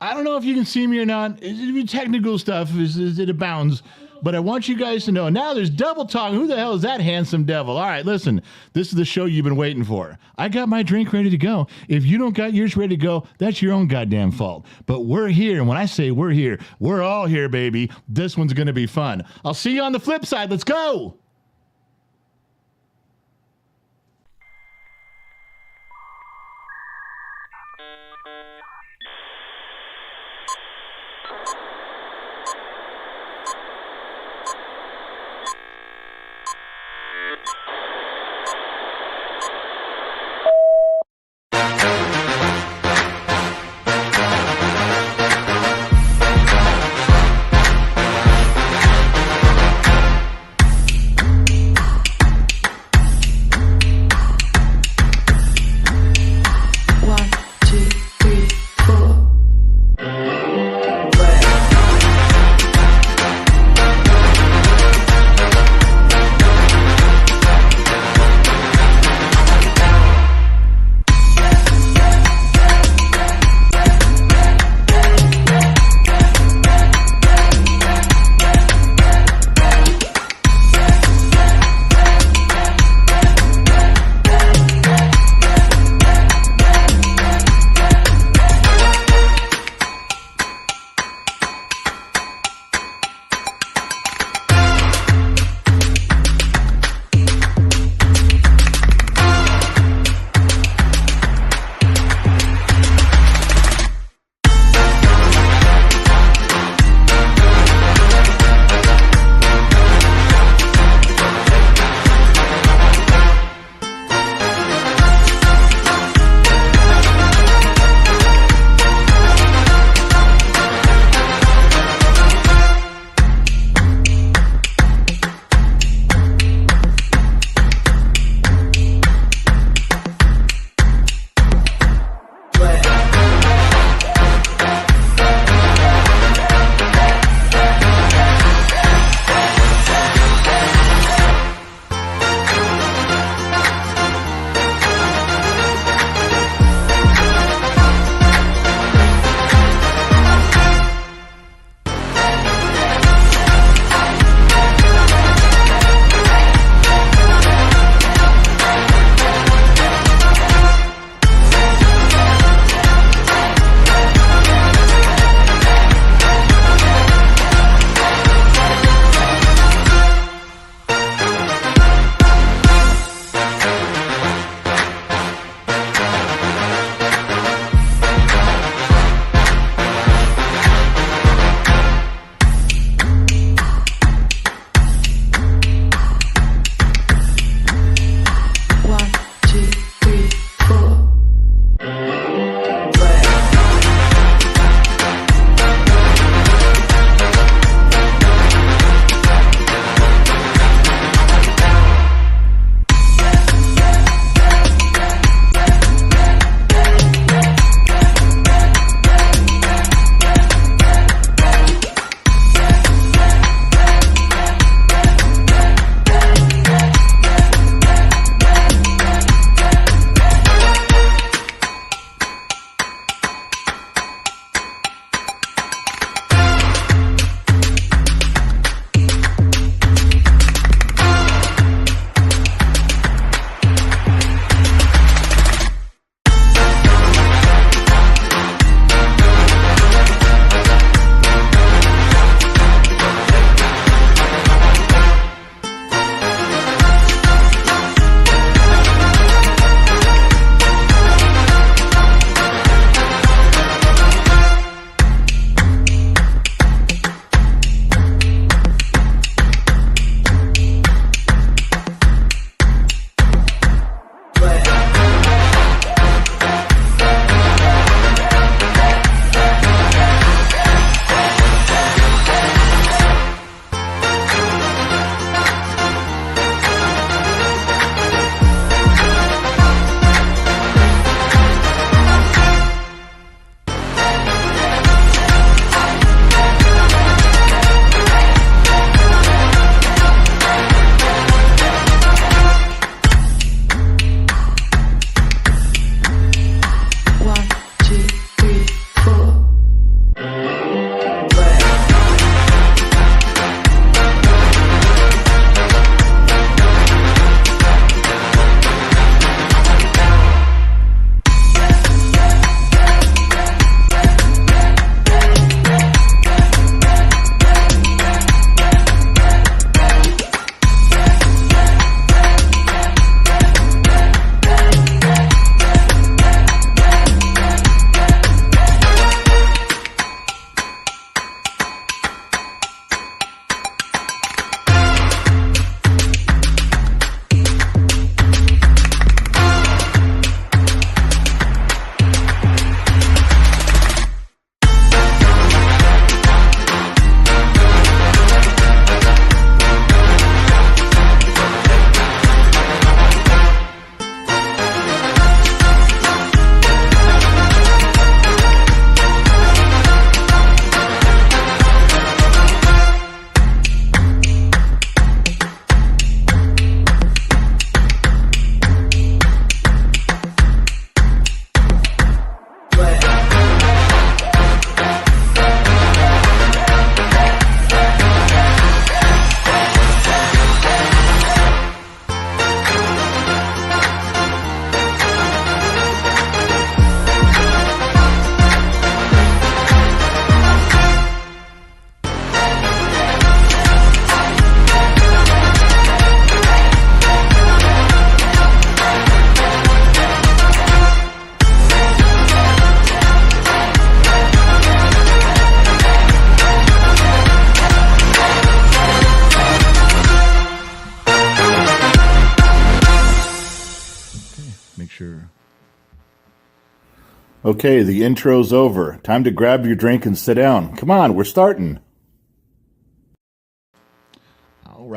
I don't know if you can see me or not. Technical stuff it abounds. But I want you guys to know, now there's double talk. Who the hell is that handsome devil? All right, listen, this is the show you've been waiting for. I got my drink ready to go. If you don't got yours ready to go, that's your own goddamn fault. But we're here, and when I say we're here, we're all here, baby. This one's going to be fun. I'll see you on the flip side. Let's go. Okay, the intro's over. Time to grab your drink and sit down. Come on, we're starting. All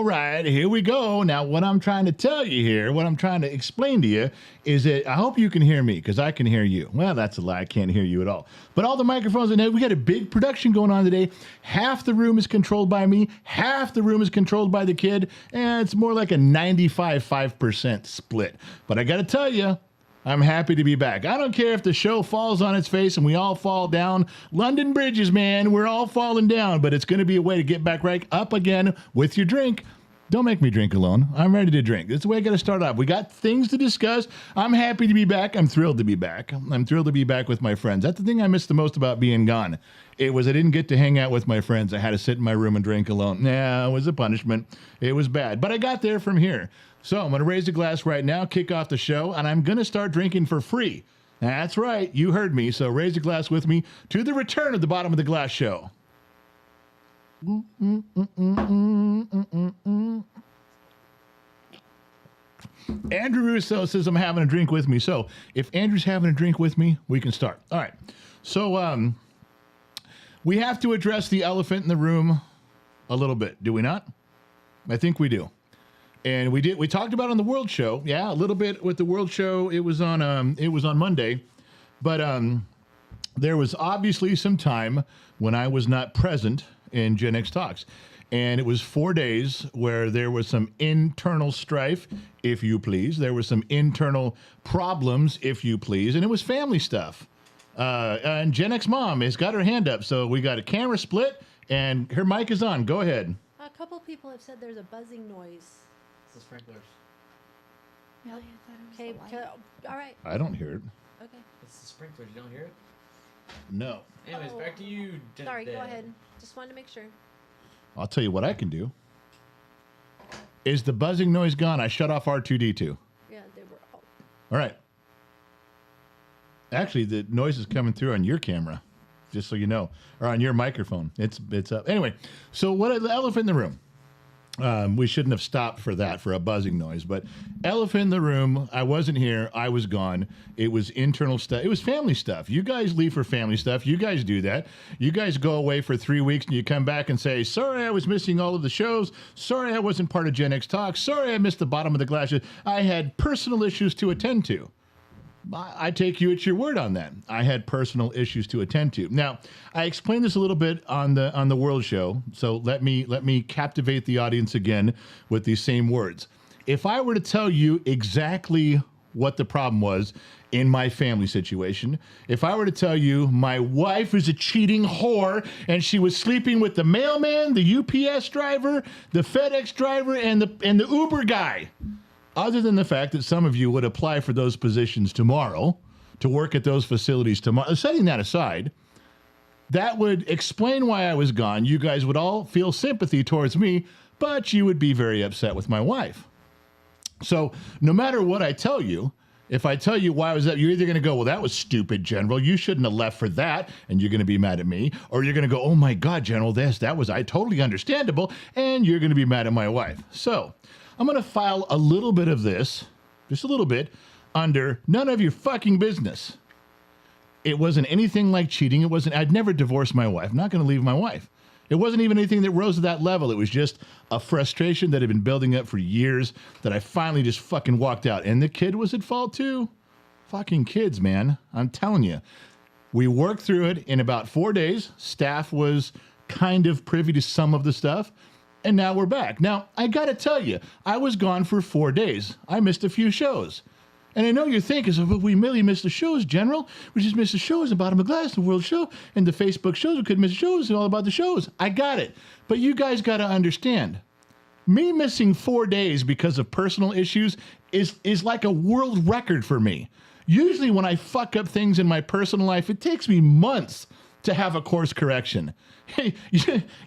right. Here we go. Now, what I'm trying to tell you here, what I'm trying to explain to you is that I hope you can hear me because I can hear you. Well, that's a lie. I can't hear you at all. But all the microphones in there, we got a big production going on today. Half the room is controlled by me. Half the room is controlled by the kid. And it's more like a 95% split. But I got to tell you, I'm happy to be back. I don't care if the show falls on its face and we all fall down. London bridges, man, we're all falling down, but it's going to be a way to get back right up again with your drink. Don't make me drink alone. I'm ready to drink. That's the way I got to start off. We got things to discuss. I'm happy to be back. I'm thrilled to be back. I'm thrilled to be back with my friends. That's the thing I missed the most about being gone. It was I didn't get to hang out with my friends. I had to sit in my room and drink alone. Nah, it was a punishment. It was bad. But I got there from here. So I'm going to raise a glass right now, kick off the show, and I'm going to start drinking for free. That's right. You heard me. So raise a glass with me to the return of the Bottom of the Glass show. Andrew Russo says I'm having a drink with me. So if Andrew's having a drink with me, we can start. All right. So we have to address the elephant in the room a little bit, do we not? I think we do. And we did. We talked about it on the World Show. Yeah, a little bit with the World Show. It was on Monday, but there was obviously some time when I was not present in Gen X Talks, and it was 4 days where there was some internal strife, if you please. There were some internal problems, if you please, and it was family stuff. And Gen X Mom has got her hand up, so we got a camera split, and her mic is on. Go ahead. A couple people have said there's a buzzing noise. The sprinklers. Really? Okay, all right. I don't hear it. Okay. It's the sprinklers. You don't hear it? No. Anyways, back to you. Sorry, go ahead. Just wanted to make sure. I'll tell you what I can do. Is the buzzing noise gone? I shut off R2D2. Yeah, they were all. All right. Actually, the noise is coming through on your camera, just so you know, or on your microphone. It's up. Anyway, so what? The elephant in the room. We shouldn't have stopped for that, for a buzzing noise, but elephant in the room. I wasn't here. I was gone. It was internal stuff. It was family stuff. You guys leave for family stuff. You guys do that. You guys go away for 3 weeks and you come back and say, sorry, I was missing all of the shows. Sorry, I wasn't part of Gen X Talk. Sorry, I missed the Bottom of the Glass. I had personal issues to attend to. I take you at your word on that. I had personal issues to attend to. Now, I explained this a little bit on the World Show, so let me captivate the audience again with these same words. If I were to tell you exactly what the problem was in my family situation, if I were to tell you my wife is a cheating whore and she was sleeping with the mailman, the UPS driver, the FedEx driver, and the Uber guy. Other than the fact that some of you would apply for those positions tomorrow, to work at those facilities tomorrow, setting that aside, that would explain why I was gone. You guys would all feel sympathy towards me, but you would be very upset with my wife. So no matter what I tell you, if I tell you why I was up, you're either going to go, well, that was stupid, General. You shouldn't have left for that, and you're going to be mad at me. Or you're going to go, oh, my God, General, that was totally understandable, and you're going to be mad at my wife. So I'm going to file a little bit of this, just a little bit, under none of your fucking business. It wasn't anything like cheating. I'd never divorced my wife. I'm not going to leave my wife. It wasn't even anything that rose to that level. It was just a frustration that had been building up for years that I finally just fucking walked out. And the kid was at fault too. Fucking kids, man. I'm telling you. We worked through it in about 4 days. Staff was kind of privy to some of the stuff. And now we're back. Now, I got to tell you, I was gone for 4 days. I missed a few shows. And I know you're thinking, so, but we merely missed the shows, General. We just missed the shows, the Bottom of the Glass, the World Show, and the Facebook shows. We couldn't miss shows and all about the shows. I got it. But you guys got to understand, me missing 4 days because of personal issues is like a world record for me. Usually when I fuck up things in my personal life, it takes me months to have a course correction. Hey,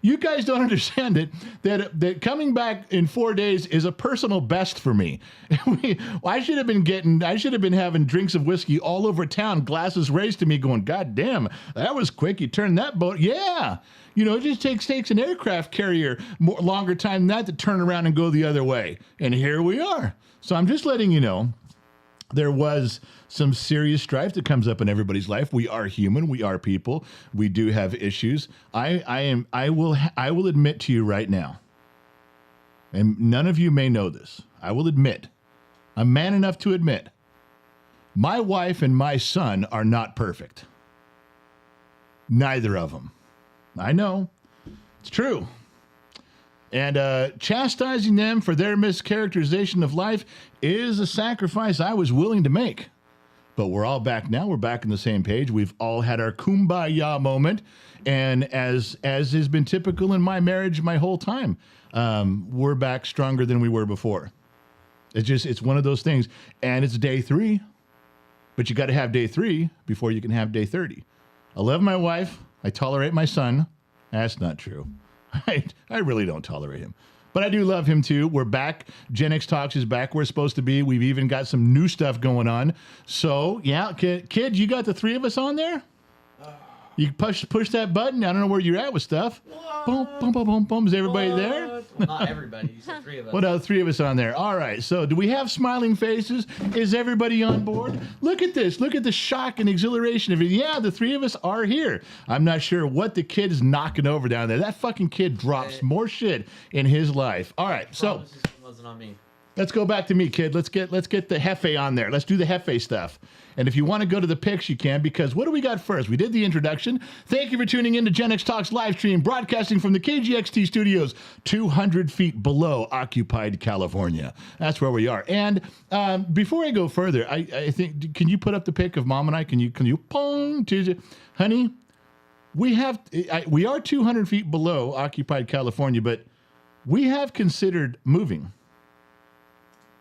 you guys don't understand it, that coming back in 4 days is a personal best for me. I should have been having drinks of whiskey all over town, glasses raised to me going, God damn, that was quick. You turned that boat. Yeah. It just takes an aircraft carrier longer time than that to turn around and go the other way. And here we are. So I'm just letting you know, there was some serious strife that comes up in everybody's life. We are human. We are people. We do have issues. I will admit to you right now, and none of you may know this. I will admit, I'm man enough to admit, my wife and my son are not perfect. Neither of them. I know. It's true. And chastising them for their mischaracterization of life is a sacrifice I was willing to make. But we're all back now. We're back on the same page. We've all had our kumbaya moment. And as has been typical in my marriage my whole time, we're back stronger than we were before. It's one of those things. And it's day 3. But you got to have day 3 before you can have day 30. I love my wife. I tolerate my son. That's not true. I really don't tolerate him. But I do love him too. We're back. Gen X Talks is back where it's supposed to be. We've even got some new stuff going on. So, yeah, kid, you got the 3 of us on there? You push that button. I don't know where you're at with stuff. Boom, boom, boom, boom, boom. Is everybody there? Well, not everybody. You said 3 of us. What else? 3 of us on there. All right. So do we have smiling faces? Is everybody on board? Look at this. Look at the shock and exhilaration of it. Yeah, the 3 of us are here. I'm not sure what the kid is knocking over down there. That fucking kid drops more shit in his life. All right. So It wasn't on me. let's go back to me, kid. Let's get the Hefe on there. Let's do the Hefe stuff. And if you want to go to the pics, you can, because what do we got first? We did the introduction. Thank you for tuning in to Gen X Talks live stream, broadcasting from the KGXT studios, 200 feet below occupied California. That's where we are. And before I go further, I think, can you put up the pic of Mom and I? Can you pong to, honey? We are 200 feet below occupied California, but we have considered moving.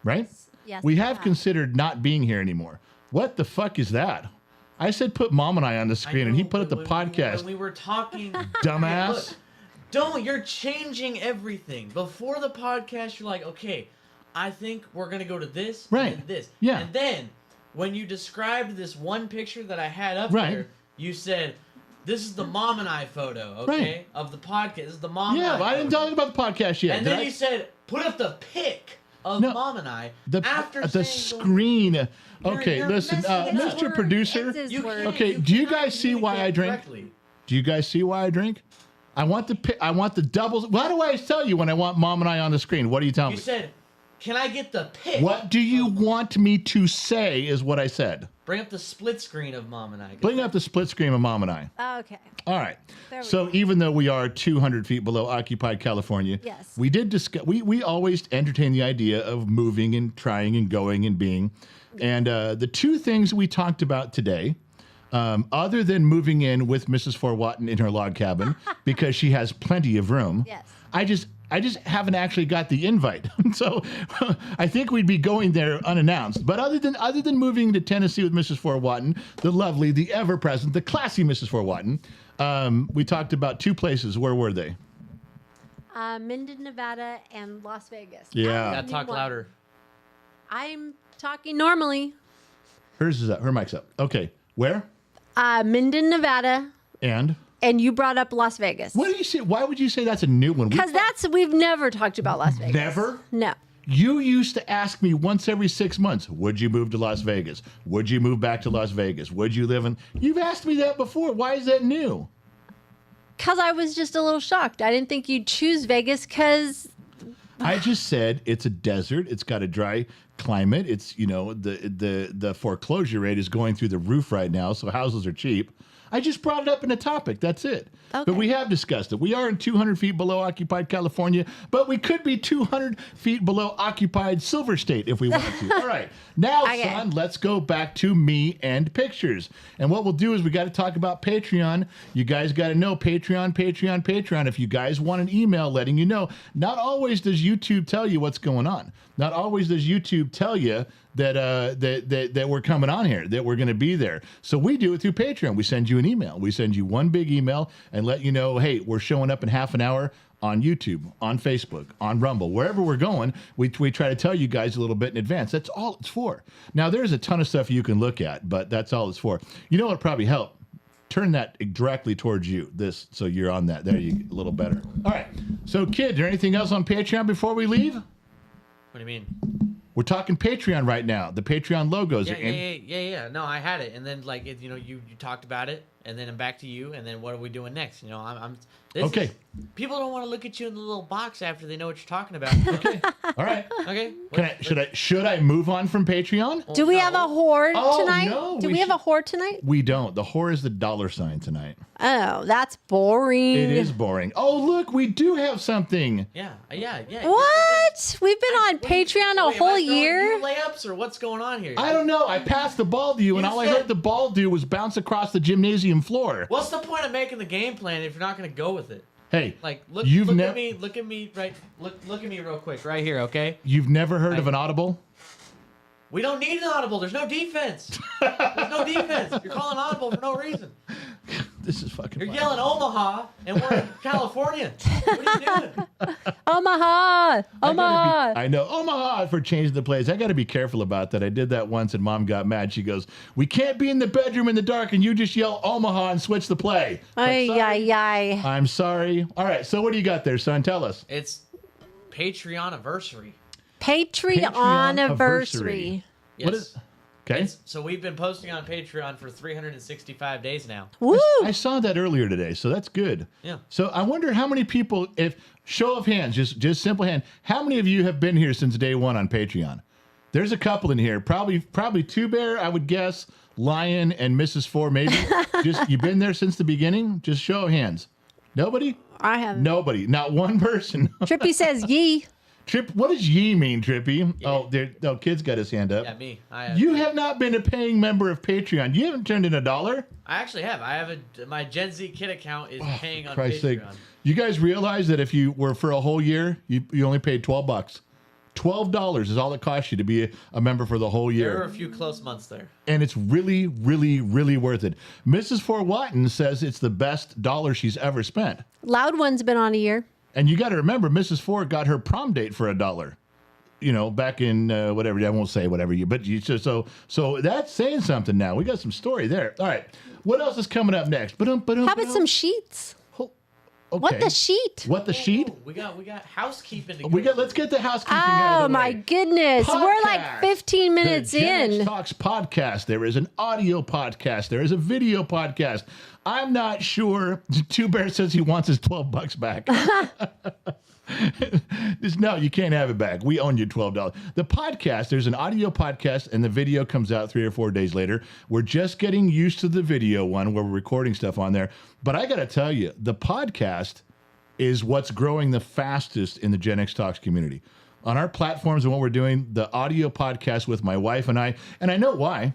Right? Yes, We have considered not being here anymore. What the fuck is that? I said put Mom and I on the screen, and he put up the podcast. When we were talking, Dumbass. Look, you're changing everything. Before the podcast, you're like, okay, I think we're gonna go to this Right. and this. Yeah. And then when you described this one picture that I had up Right. there, you said, "This is the Mom and I photo, okay, Right. of the podcast. This is the Mom Yeah, and but I." I didn't photo. talk about the podcast yet. And did then I? you said, "Put up the pic of No, Mom and I." the after the saying screen. Okay, you're listen, messing it up. Mr. Producer. It's his You word. can't- Okay, do you cannot guys see why I communicate drink? correctly. Do you guys see why I drink? I want the doubles. Why do I tell you when I want Mom and I on the screen? What do you tell You me? said, "Can I get the pic?" What do you want me to say is what I said. Bring up the split screen of Mom and I. Bring up the split screen of Mom and I. Okay. All right. There we So go. even though we are 200 feet below occupied California, Yes. we did discuss. We always entertain the idea of moving and trying and going and being. And the 2 things we talked about today, other than moving in with Mrs. Forwatton in her log cabin because she has plenty of room. Yes. I just haven't actually got the invite. So I think we'd be going there unannounced. But other than moving to Tennessee with Mrs. Forwatton, the lovely, the ever-present, the classy Mrs. Forwatton, we talked about 2 places. Where were they? Minden, Nevada, and Las Vegas. Yeah. Gotta talk louder. I'm talking normally. Hers is up. Her mic's up. Okay. Where? Minden, Nevada, And? and you brought up Las Vegas. What do you say? Why would you say that's a new one? Because we've never talked about Las Vegas. Never? No. You used to ask me once every 6 months, would you move to Las Vegas? Would you move back to Las Vegas? Would you live in? You've asked me that before. Why is that new? Because I was just a little shocked. I didn't think you'd choose Vegas because I just said it's a desert. It's got a dry climate. It's, the foreclosure rate is going through the roof right now, so houses are cheap. I just brought it up in a topic. That's it. Okay. But we have discussed it. We are in 200 feet below occupied California, but we could be 200 feet below occupied Silver State if we want to. All right. Now, Okay. son, let's go back to me and pictures. And what we'll do is we got to talk about Patreon. You guys got to know Patreon, Patreon, Patreon. If you guys want an email letting you know, not always does YouTube tell you what's going on. Not always does YouTube tell you that we're coming on here, that we're going to be there. So we do it through Patreon. We send you an email. We send you one big email and let you know, hey, we're showing up in half an hour on YouTube, on Facebook, on Rumble, wherever we're going. We try to tell you guys a little bit in advance. That's all it's for. Now, there's a ton of stuff you can look at, but that's all it's for. You know what would probably help? Turn that directly towards you, so you're on that. There you go, a little better. All right. So, kid, is there anything else on Patreon before we leave? What do you mean? We're talking Patreon right now. The Patreon logos. Yeah. No, I had it, and then like you talked about it, and then I'm back to you, and then what are we doing next? Okay. People don't want to look at you in the little box after they know what you're talking about. Okay. All right. Okay. Should I move on from Patreon? Do we have a whore tonight? No, Do we have a whore tonight? We don't. The whore is the $ tonight. Oh, that's boring. It is boring. Oh, look, we do have something. Yeah. What? We've been on Patreon a whole year? Layups or what's going on here? I don't know. I passed the ball to you, and all I heard the ball do was bounce across the gymnasium floor. What's the point of making the game plan if you're not going to go with it? Hey, like look at me real quick right here, okay? You've never heard of an audible? We don't need an audible. There's no defense. There's no defense. You're calling audible for no reason. This is fucking. You're yelling Omaha, and we're in California. What are you doing? Omaha. I know Omaha for changing the plays. I got to be careful about that. I did that once, and Mom got mad. She goes, "We can't be in the bedroom in the dark, and you just yell Omaha and switch the play." Ay. I'm sorry. All right. So what do you got there, son? Tell us. It's Patreon-iversary. Patreon-iversary. Yes. What is? Okay. So we've been posting on Patreon for 365 days now. Woo! I saw that earlier today, so that's good. Yeah. So I wonder how many people, if show of hands, just simple hand, how many of you have been here since day one on Patreon? There's a couple in here, probably Two Bear, I would guess, Lion, and Mrs. Four, maybe. Just you've been there since the beginning. Just show of hands. Nobody? I have. Nobody. Not one person. Trippy says ye. Trip, what does ye mean, Trippy? Yeah. Oh, Kid's got his hand up. Yeah, me. You have not been a paying member of Patreon. You haven't turned in $1. I actually have. My Gen Z Kid account is paying on Christ's Patreon. sake. You guys realize that if you were for a whole year, you only paid $12. $12 is all it costs you to be a member for the whole year. There are a few close months there. And it's really, really, really worth it. Mrs. Fort Watton says it's the best dollar she's ever spent. Loud One's been on a year. And you got to remember, Mrs. Ford got her prom date for $1. Back in whatever, I won't say whatever you, but so that's saying something now. We got some story there. All right. What else is coming up next? How about some sheets? Okay. What the sheet? What the sheet? We got housekeeping to go. Let's get the housekeeping out of the way. My goodness. Podcast. We're like 15 minutes the Gen in. X Talks podcast. There is an audio podcast. There is a video podcast. I'm not sure. Two Bear says he wants his $12 back. No, you can't have it back. We own you $12. The podcast, there's an audio podcast, and the video comes out 3 or 4 days later. We're just getting used to the video one where we're recording stuff on there. But I got to tell you, the podcast is what's growing the fastest in the Gen X Talks community. On our platforms and what we're doing, the audio podcast with my wife and I know why.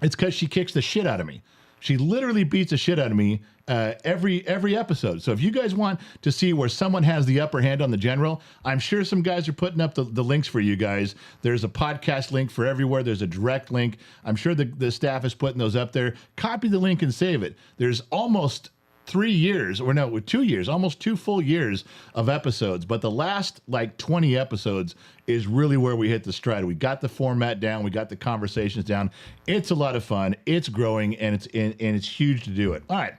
It's because she kicks the shit out of me. She literally beats the shit out of me every episode. So if you guys want to see where someone has the upper hand on the general, I'm sure some guys are putting up the links for you guys. There's a podcast link for everywhere. There's a direct link. I'm sure the staff is putting those up there. Copy the link and save it. There's almost 2 years, almost 2 full years of episodes. But the last 20 episodes is really where we hit the stride. We got the format down. We got the conversations down. It's a lot of fun. It's growing, and it's huge to do it. All right.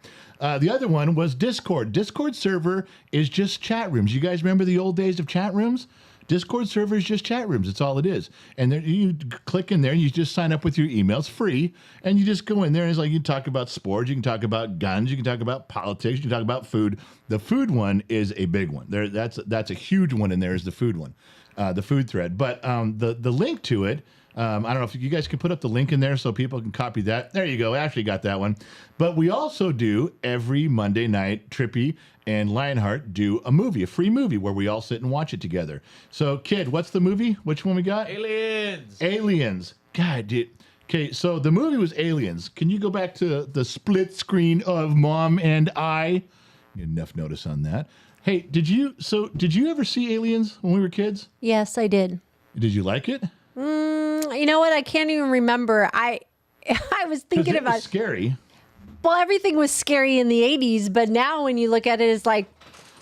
The other one was Discord. Discord server is just chat rooms. You guys remember the old days of chat rooms? Discord server is just chat rooms. That's all it is. And then you click in there and you just sign up with your email. It's free. And you just go in there and it's like you can talk about sports. You can talk about guns. You can talk about politics. You can talk about food. The food one is a big one. That's a huge one in there is the food one, the food thread. But the link to it, I don't know if you guys can put up the link in there so people can copy that. There you go. Ashley got that one. But we also do every Monday night, Trippy and Lionheart do a free movie where we all sit and watch it together. So, Kid, what's the movie? Which one we got? Aliens. God, dude. Okay, so the movie was Aliens. Can you go back to the split screen of Mom and I? Enough notice on that. Hey, did you ever see Aliens when we were kids? Yes, I did. Did you like it? You know what? I can't even remember. I was thinking about it. Scary. Well, everything was scary in the 80s, but now when you look at it, it's like,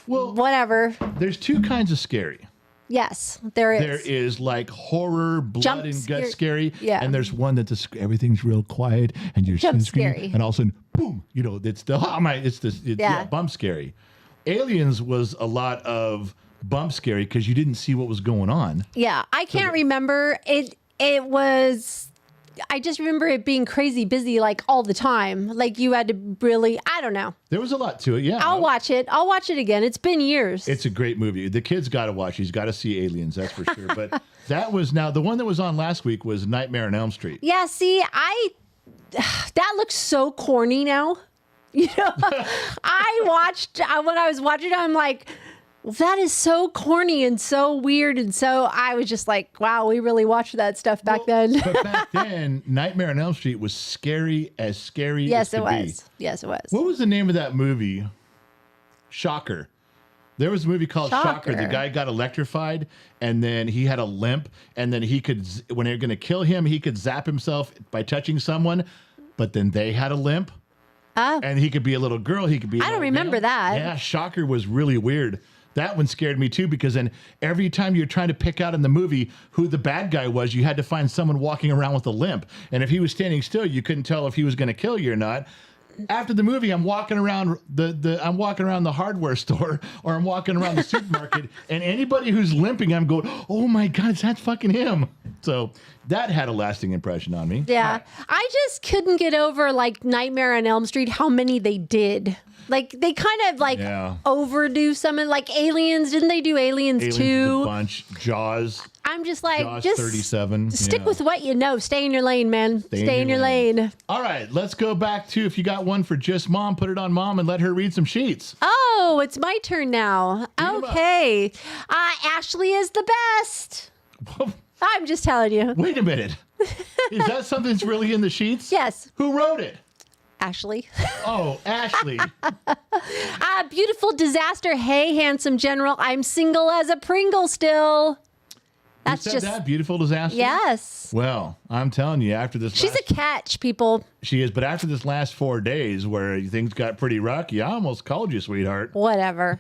well, whatever. There's 2 kinds of scary. Yes, there is. There is like horror, blood and gut scary. Yeah. And there's one that everything's real quiet and you're jump screaming, scary. and all of a sudden, boom, it's the bump scary. Aliens was a lot of bump scary because you didn't see what was going on. Yeah, I can't remember. It was... I just remember it being crazy busy like all the time. Like you had to really, I don't know. There was a lot to it, yeah. I'll watch it. I'll watch it again. It's been years. It's a great movie. The kid's got to watch. He's got to see Aliens, that's for sure. But that was now, the one that was on last week was Nightmare on Elm Street. Yeah, see, that looks so corny now. You know, when I was watching it, I'm like, that is so corny and so weird. And so I was just like, wow, we really watched that stuff back then. But back then, Nightmare on Elm Street was scary as could be. Yes, it was. What was the name of that movie? Shocker. There was a movie called Shocker. The guy got electrified, and then he had a limp, and then he could, when they were going to kill him, he could zap himself by touching someone, but then they had a limp. And he could be a little girl. He could be. I don't remember that. Yeah, Shocker was really weird. That one scared me too, because then every time you're trying to pick out in the movie who the bad guy was, you had to find someone walking around with a limp. And if he was standing still, you couldn't tell if he was going to kill you or not. After the movie, I'm walking around the hardware store, or I'm walking around the supermarket, and anybody who's limping, I'm going, oh my God, that's fucking him. So that had a lasting impression on me. Yeah. I just couldn't get over like Nightmare on Elm Street, how many they did. Like they kind of like overdo some of like Aliens. Didn't they do Aliens 2? A bunch. Jaws. I'm just like, Jaws just 37. Stick with what you know. Stay in your lane, man. Stay in your lane. All right, let's go back to, if you got one for just Mom, put it on Mom and let her read some sheets. Oh, it's my turn now. Okay. Ashley is the best. I'm just telling you. Wait a minute. Is that something that's really in the sheets? Yes. Who wrote it? Ashley. Oh, Ashley. Beautiful disaster. Hey, handsome general. I'm single as a Pringle still. That's you said that? Beautiful disaster? Yes. Well, I'm telling you, after this She's a catch, people. She is, but after this last 4 days where things got pretty rocky, I almost called you, sweetheart. Whatever.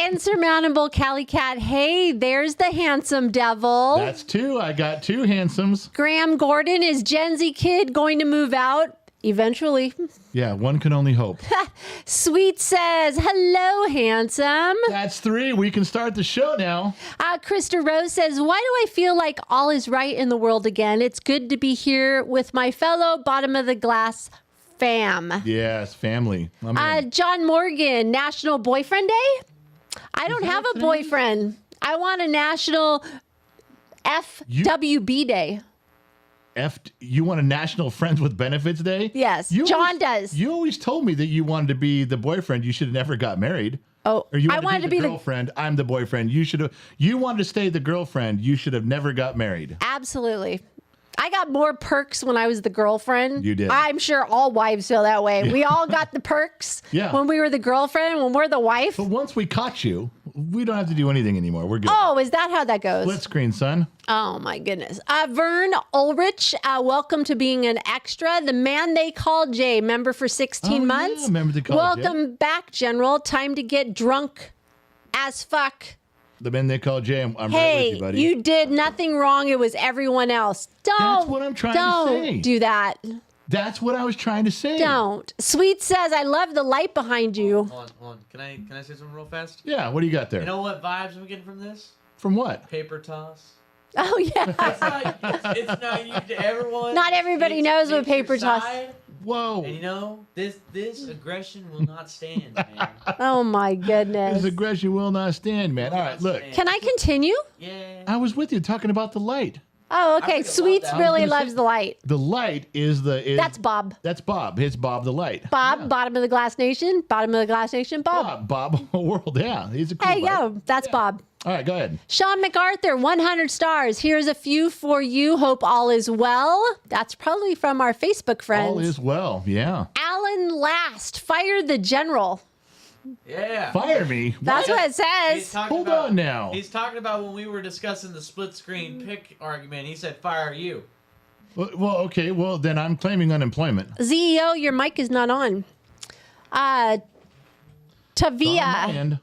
Insurmountable Cali Cat. Hey, there's the handsome devil. That's 2. I got 2 handsomes. Graham Gordon, is Gen Z kid going to move out? Eventually. Yeah, one can only hope. Sweet says, hello, handsome. That's 3. We can start the show now. Krista Rose says, why do I feel like all is right in the world again? It's good to be here with my fellow bottom of the glass fam. Yes, family. John Morgan, National Boyfriend Day? I don't have a boyfriend. I want a National FWB Day. You want a National Friends with Benefits Day? Yes, John does. You always told me that you wanted to be the boyfriend. You should have never got married. Oh, or you wanted to be the girlfriend. I'm the boyfriend. You wanted to stay the girlfriend. You should have never got married. Absolutely. I got more perks when I was the girlfriend. You did. I'm sure all wives feel that way. Yeah. We all got the perks when we were the girlfriend, when we're the wife. But once we caught you, we don't have to do anything anymore. We're good. Oh, is that how that goes? Split screen, son. Oh, my goodness. Vern Ulrich, welcome to being an extra. The man they call Jay, member for 16 months. Yeah, member they call Welcome back, General. Time to get drunk as fuck. The men they call Jay. I'm right with you, buddy. You did nothing wrong. It was everyone else. That's what I'm trying to say. Don't do that. That's what I was trying to say. Don't. Sweet says, I love the light behind you. Hold on. Can I say something real fast? Yeah, what do you got there? You know what vibes I'm getting from this? From what? Paper toss. Oh, yeah. It's not you to everyone. Not everybody knows what paper toss. Whoa. And you know, this aggression will not stand, man. Oh, my goodness. This aggression will not stand, man. All right, look. Can I continue? Yeah. I was with you talking about the light. Oh, okay. Sweets really loves the light. The light is That's Bob. That's Bob. It's Bob the light. Bob, Bottom of the Glass Nation. Bottom of the Glass Nation. Bob. Bob World. Yeah, he's a cool Hey, yo, that's Bob. All right, go ahead. Sean MacArthur, 100 stars. Here's a few for you. Hope all is well. That's probably from our Facebook friends. All is well, yeah. Alan Last, fire the general. Yeah. Fire me? That's what it says. Hold on now. He's talking about when we were discussing the split screen pick argument. He said, fire you. Well, okay. Well, then I'm claiming unemployment. ZEO, your mic is not on. Tavia.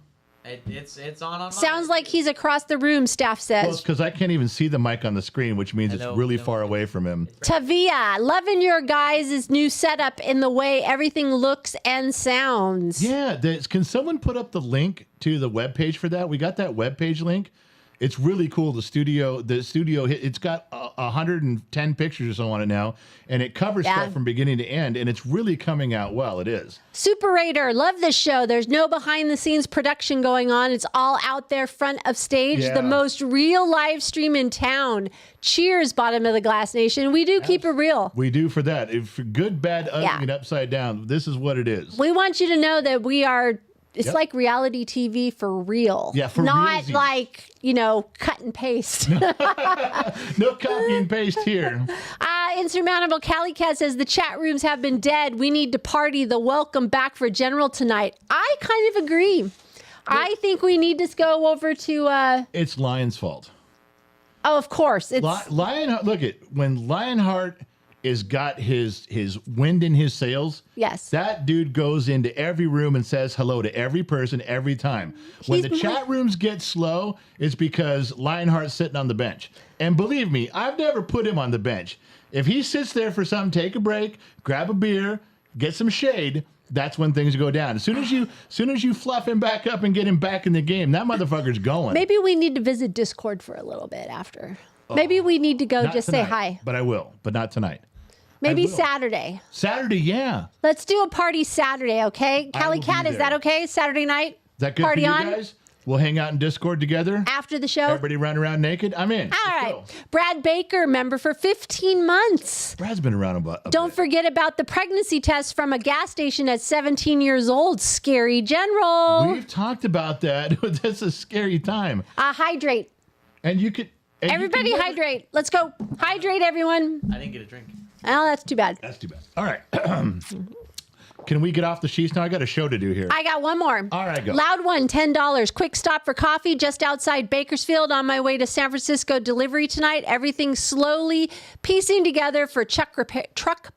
It's on. Sounds like he's across the room, staff says. Well, because I can't even see the mic on the screen, which means it's really far away from him. Tavia, loving your guys' new setup in the way everything looks and sounds. Yeah, can someone put up the link to the webpage for that? We got that webpage link. It's really cool. The studio, it's got 110 pictures or so on it now, and it covers stuff from beginning to end, and it's really coming out well. It is. Super Raider, love this show. There's no behind-the-scenes production going on. It's all out there, front of stage. Yeah. The most real live stream in town. Cheers, Bottom of the Glass Nation. We do keep it real. We do for that. If good, bad, ugly, and upside down, this is what it is. We want you to know that we are... It's like reality TV for real. Yeah, for not realsies. like, cut and paste. No copy and paste here. Insurmountable Cali Cat says the chat rooms have been dead. We need to party the welcome back for General tonight. I kind of agree. I think we need to go over to... It's Lion's fault. Oh, of course. It's Lionheart. Look when Lionheart is got his wind in his sails. Yes. That dude goes into every room and says hello to every person every time. When the chat rooms get slow, it's because Lionheart's sitting on the bench. And believe me, I've never put him on the bench. If he sits there for something, take a break, grab a beer, get some shade, that's when things go down. As soon as you fluff him back up and get him back in the game, that motherfucker's going. Maybe we need to visit Discord for a little bit after. Maybe we need to go just tonight, say hi. But I will, but not tonight. Maybe Saturday. Saturday, yeah. Let's do a party Saturday, okay? Cali Cat, is that okay? Saturday night? Is that good party for you on? guys? We'll hang out in Discord together. After the show? Everybody run around naked? I'm in. All right. Brad Baker, member for 15 months. Brad's been around a Don't forget about the pregnancy test from a gas station at 17 years old. Scary General. We've talked about that. That's a scary time. Hydrate. And you could... Everybody hydrate. Let's go. Hydrate, everyone. I didn't get a drink. Oh, that's too bad. That's too bad. All right. Can we get off the sheets now? I got a show to do here. I got one more. All right, go. Loud one, $10. Quick stop for coffee just outside Bakersfield on my way to San Francisco delivery tonight. Everything slowly piecing together for truck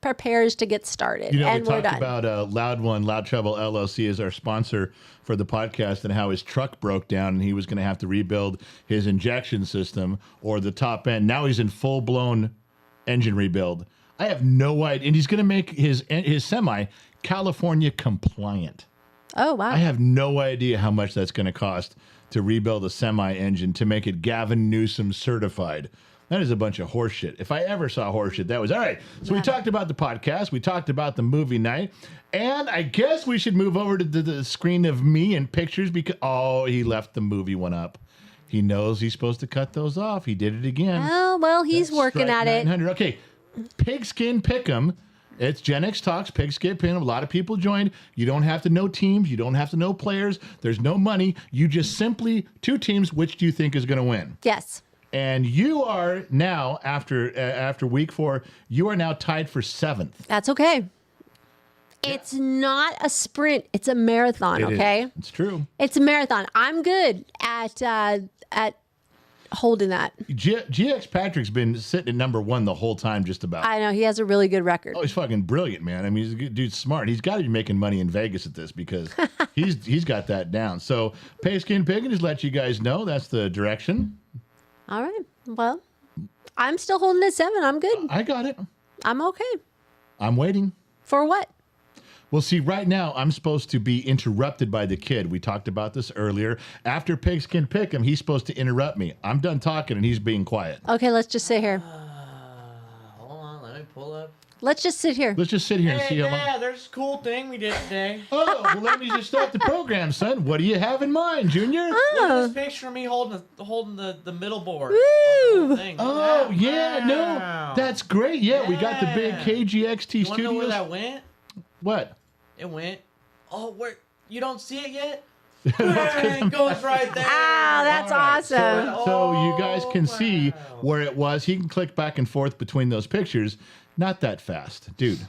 repairs to get started. And we we're talked done. about Loud One, Loud Trouble LLC is our sponsor for the podcast, and how his truck broke down and he was going to have to rebuild his injection system or the top end. Now he's in full-blown engine rebuild. I have no idea. And he's going to make his semi California compliant. Oh, wow. I have no idea how much that's going to cost to rebuild a semi engine to make it Gavin Newsom certified. That is a bunch of horseshit. If I ever saw horseshit, that was all right. So we talked about the podcast. We talked about the movie night. And I guess we should move over to the screen of me and pictures because, he left the movie one up. He knows he's supposed to cut those off. He did it again. Oh, well, he's working at it. Okay. Pigskin Pick'em. It's Gen X Talks, Pigskin Pick'em. A lot of people joined. You don't have to know teams. You don't have to know players. There's no money. You just simply, two teams, which do you think is going to win? Yes. And you are now, after week 4, you are now tied for 7th. That's okay. It's not a sprint. It's a marathon, okay? It's true. It's a marathon. I'm good at holding that. GX Patrick's been sitting at number 1 the whole time, just about. I know. He has a really good record. Oh, he's fucking brilliant, man. I mean, he's a good dude, smart. He's got to be making money in Vegas at this because he's got that down. So, Pigskin Piggin just let you guys know that's the direction. All right. Well, I'm still holding at 7. I'm good. I got it. I'm okay. I'm waiting. For what? Well, see, right now, I'm supposed to be interrupted by the kid. We talked about this earlier. After Pigskin Pick'em, he's supposed to interrupt me. I'm done talking, and he's being quiet. Okay, let's just sit here. Hold on, let me pull up. Let's just sit here. Let's just sit here and see how long. Yeah, there's a cool thing we did today. Oh, well, let me just start the program, son. What do you have in mind, Junior? Look at this picture of me holding the middle board. Woo! Oh, yeah, no. That's great. Yeah, we got the big KGXT you Studios. You know where that went? What? It went. Oh, where? You don't see it yet? It goes right there. Ah, that's awesome. So you guys can see where it was. He can click back and forth between those pictures. Not that fast, dude.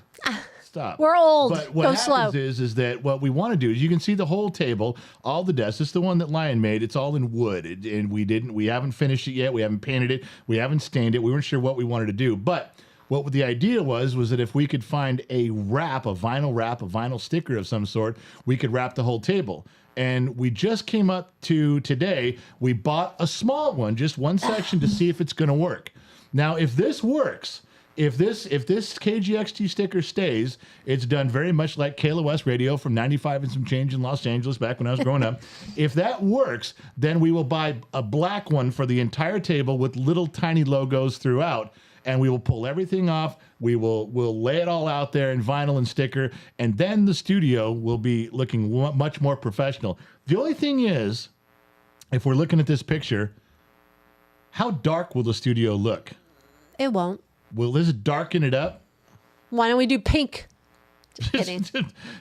Stop. We're old. But what Go happens slow. is that what we want to do is you can see the whole table, all the desks. It's the one that Lion made. It's all in wood, and we haven't finished it yet. We haven't painted it. We haven't stained it. We weren't sure what we wanted to do, but what the idea was that if we could find a vinyl sticker of some sort, we could wrap the whole table. And we just came up to today, we bought a small one, just one section to see if it's going to work. Now, if this works, if this KGXT sticker stays, it's done very much like KLOS radio from 95 and some change in Los Angeles back when I was growing up. If that works, then we will buy a black one for the entire table with little tiny logos throughout, and we will pull everything off. We'll lay it all out there in vinyl and sticker, and then the studio will be looking much more professional. The only thing is, if we're looking at this picture, how dark will the studio look? It won't. Will this darken it up? Why don't we do pink? Just kidding.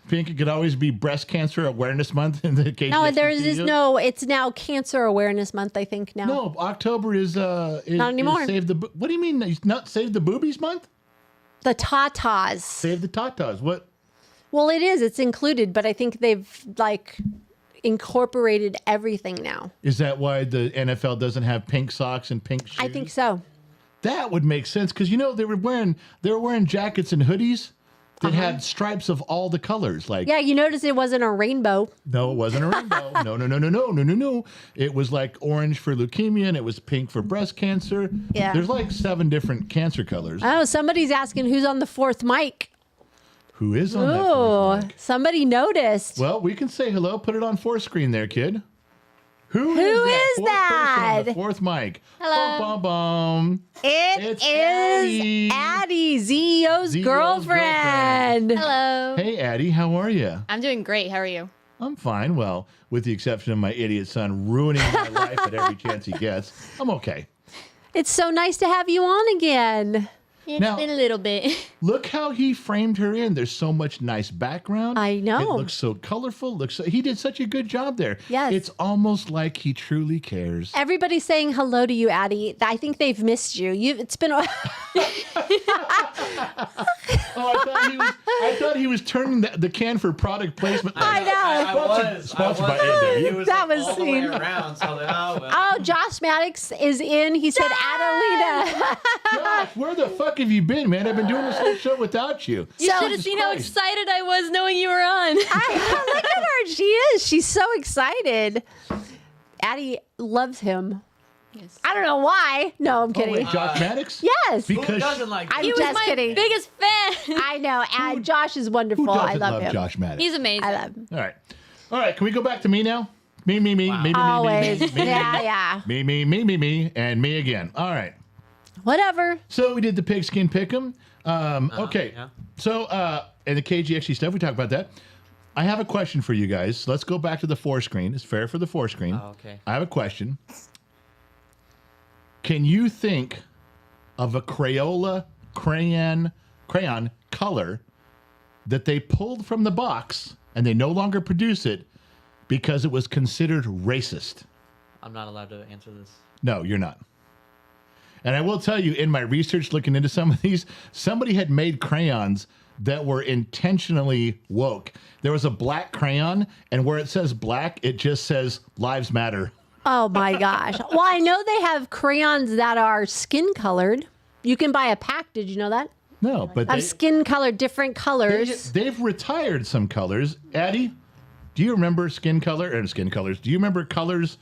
Pink, it could always be Breast Cancer Awareness Month in the KGXT No, studio. it's now Cancer Awareness Month, I think now. No, October is not anymore. What do you mean? It's not Save the Boobies Month? The Tatas. Save the Tatas. What? Well, it is. It's included, but I think they've incorporated everything now. Is that why the NFL doesn't have pink socks and pink shoes? I think so. That would make sense because they were wearing jackets and hoodies that had stripes of all the colors. Like, yeah, you notice it wasn't a rainbow. No, it wasn't a rainbow. No. It was like orange for leukemia and it was pink for breast cancer. Yeah. There's like 7 different cancer colors. Oh, somebody's asking who's on the 4th mic. Who is on that 4th mic? Somebody noticed. Well, we can say hello. Put it on 4 screen there, kid. Who is fourth that? person on the 4th mic. Hello. Bum, bum, bum. It's Addie. Addie, ZEO's girlfriend. Hello. Hey, Addie, how are you? I'm doing great. How are you? I'm fine. Well, with the exception of my idiot son ruining my life at every chance he gets, I'm okay. It's so nice to have you on again. It's Now- been a little bit. Look how he framed her in. There's so much nice background. I know. It looks so colorful. He did such a good job there. Yes. It's almost like he truly cares. Everybody's saying hello to you, Addie. I think they've missed you. It's been a I thought he was turning the can for product placement. I know. Sponsored by Addie. He was That like was all the way seen. around. So well. Oh, Josh Maddox is in. He said, Adelina. Josh, where the fuck have you been, man? I've been doing this whole show without you. You So- should have seen how Christ. excited I was knowing you were on. Look at her. She is. She's so excited. Addie loves him. Yes. I don't know why. No, I'm Oh, kidding. wait, Josh Maddox? Yes. Who Because doesn't like I'm He was just my kidding. biggest fan. I know. Josh is who wonderful. doesn't I love him. Josh Maddox? He's amazing. I love him. All right. Can we go back to me now? Me, Always. me, Yeah. me, and me again. All right. Whatever. So we did the pigskin pick'em. Okay. yeah. So and the KGXT stuff, we talked about that. I have a question for you guys. Let's go back to the 4 screen. It's fair for the 4 screen. Oh, okay. I have a question. Can you think of a crayon color that they pulled from the box and they no longer produce it because it was considered racist? I'm not allowed to answer this. No, you're not. And I will tell you, in my research looking into some of these, somebody had made crayons that were intentionally woke. There was a black crayon, and where it says black, it just says Lives Matter. Oh my gosh. Well, I know they have crayons that are skin colored. You can buy a pack. Did you know that? No, but Of skin colored, different colors. they've retired some colors. Addie, do you remember skin colors? Do you remember colors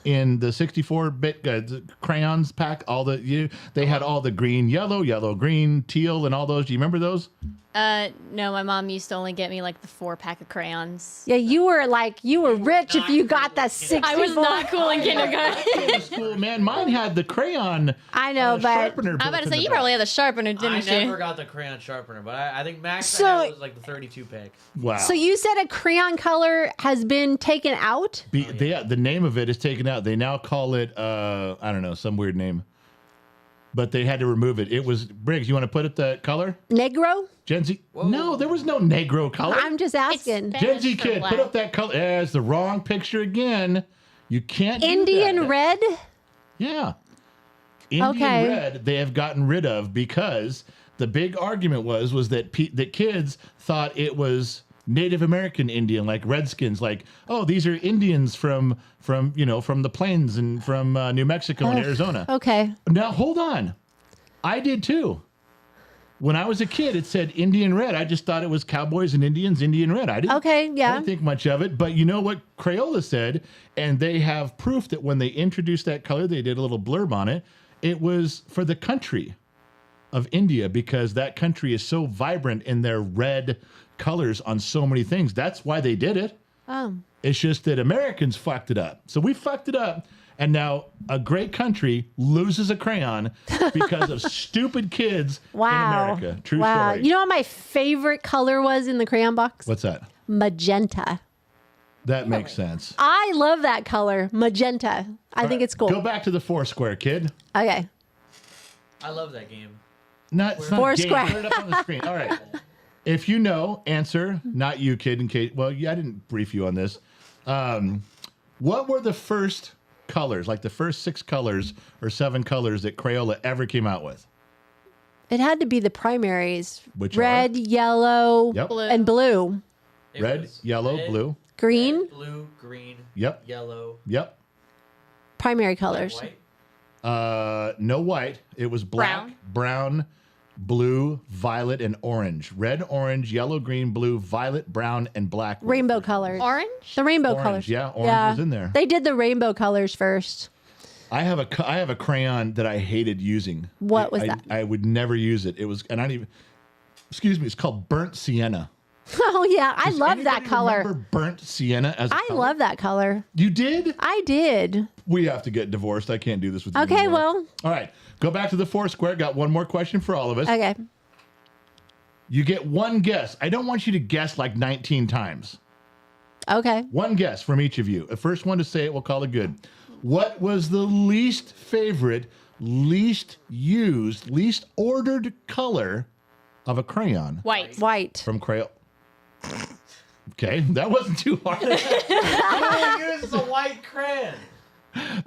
in the 64-bit crayons pack? They had all the green, yellow, green, teal, and all those. Do you remember those? No, my mom used to only get me like the 4-pack of crayons. Yeah, you were rich if you got that 64. I was not cool in kindergarten. It was cool, man. Mine had the crayon. I know, but sharpener. I'm built about to in say, the you back. probably had the sharpener, I didn't never you? got the crayon sharpener, but I think max So- I had was like the 32 pack. Wow. so you said a crayon color has been taken out? The name of it is taken out. They now call it I don't know, some weird name. But they had to remove it. It was Briggs. You want to put it the color? Negro? Gen Z? No, there was no negro color. I'm just asking. It's Gen Z Spanish for kid, black. put up that color. It's the wrong picture again. You can't do Indian that. red? Yeah. Indian Okay. red they have gotten rid of because the big argument was that that kids thought it was Native American Indian, like Redskins, like, oh, these are Indians from the plains and from New Mexico and Arizona. Okay. Now hold on, I did too. when I was a kid, it said Indian red. I just thought it was cowboys and Indians, Indian red. I didn't think much of it. But you know what Crayola said? And they have proof that when they introduced that color, they did a little blurb on it. It was for the country of India because that country is so vibrant in their red colors on so many things. That's why they did it. It's just that Americans fucked it up. So we fucked it up. And now a great country loses a crayon because of stupid kids in America. True story. You know what my favorite color was in the crayon box? What's that? Magenta. That makes sense. I love that color, magenta. I think it's cool. Go back to the Foursquare, kid. Okay. I love that game. It's not Foursquare. a game. Put it up on the screen. All right. If you know, answer. Not you, kid. In case. Well, yeah, I didn't brief you on this. What were the first colors, like the first 6 colors or 7 colors that Crayola ever came out with? It had to be the primaries. Which red, yellow, and blue. Red, yellow, blue. Green. Red, blue, green. Yep. Yellow. Yep. Primary colors. White. No white. It was black, brown, blue, violet, and orange. Red, orange, yellow, green, blue, violet, brown, and black. Rainbow colors. Orange? The rainbow Orange, colors. yeah, orange was in there. They did the rainbow colors first. I have a crayon that I hated using. What was that? I would never use it. It was, and I don't even. Excuse me. It's called burnt sienna. Oh yeah, I Does love that anybody color. remember burnt sienna as a I color? love that color. You did? I did. We have to get divorced. I can't do this with you Okay, anymore. well. All right. Go back to the Foursquare. Got one more question for all of us. Okay. You get one guess. I don't want you to guess like 19 times. Okay. One guess from each of you. The first one to say it, we'll call it good. What was the least favorite, least used, least ordered color of a crayon White. from Crayon? Okay, that wasn't too hard. No one uses a white crayon.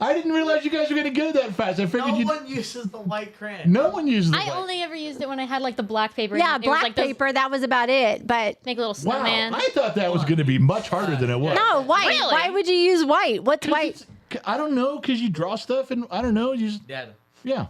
I didn't realize you guys were going to get it that fast. I figured No one uses the white crayon. No one uses the I white. only ever used it when I had like the black paper. Yeah, and it was, black like, those- paper. That was about it. But Make a little Wow, snowman. I thought that was going to be much harder than it was. no, white. Really? Why would you use white? What's white? I don't know, because you draw stuff and I don't know. You just, Dad, yeah.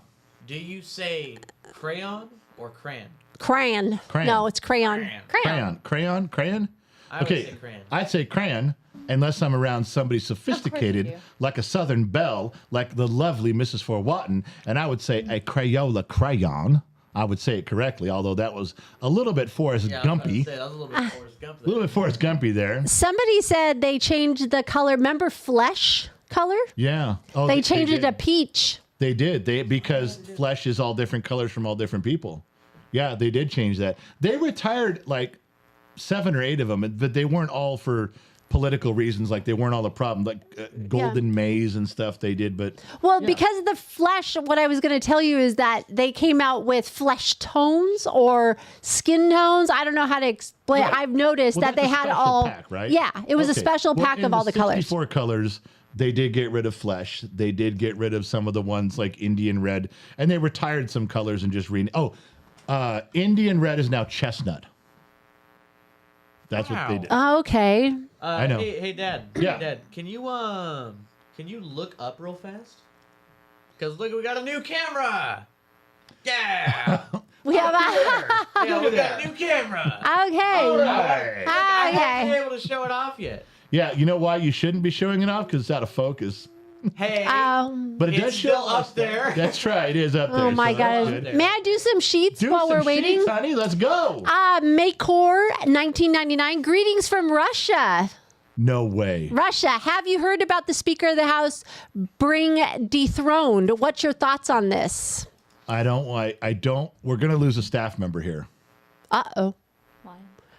do you say crayon or crayon? Crayon. Crayon. No, it's crayon. Crayon. I would say crayon. I'd say crayon, unless I'm around somebody sophisticated, do. like a Southern belle, like the lovely Mrs. Forwatton, and I would say a Crayola crayon. I would say it correctly, although that was a little bit Forrest Yeah, I was about to Gumpy. say, that was a little bit Forrest Gump. A little bit Forrest Gumpy there. Somebody said they changed the color. Remember flesh color? Yeah. Oh, They changed it did. to peach. They did. Because flesh is all different colors from all different people. Yeah, they did change that. They retired like 7 or 8 of them, but they weren't all for political reasons. Like they weren't all the problem. Like Golden Maze and stuff they did, but Well, because of the flesh, what I was going to tell you is that they came out with flesh tones or skin tones. I don't know how to explain. Right. I've noticed Well, that they that's a had special all. pack, right? Yeah, it was a Okay. special Well, pack in of all the colors. 64 colors. They did get rid of flesh. They did get rid of some of the ones like Indian red, and they retired some colors and just Indian red is now chestnut. That's what they did. Oh, okay. I know. Hey, Dad. Yeah. Hey, Dad, can you look up real fast? Because look, we got a new camera. Yeah. We have a. Yeah, we got a new camera. Okay. All right. I haven't Okay. been able to show it off yet. Yeah, you know why you shouldn't be showing it off? Because it's out of focus. Hey. But it It's does show still up there. That's right. It is up there. Oh my so that's God. good. May I do some sheets Do while some we're waiting? sheets, honey. Let's go. Maycor 1999. Greetings from Russia. No way. Russia, have you heard about the Speaker of the House being dethroned? What's your thoughts on this? I don't. We're gonna lose a staff member here. Uh-oh. Why?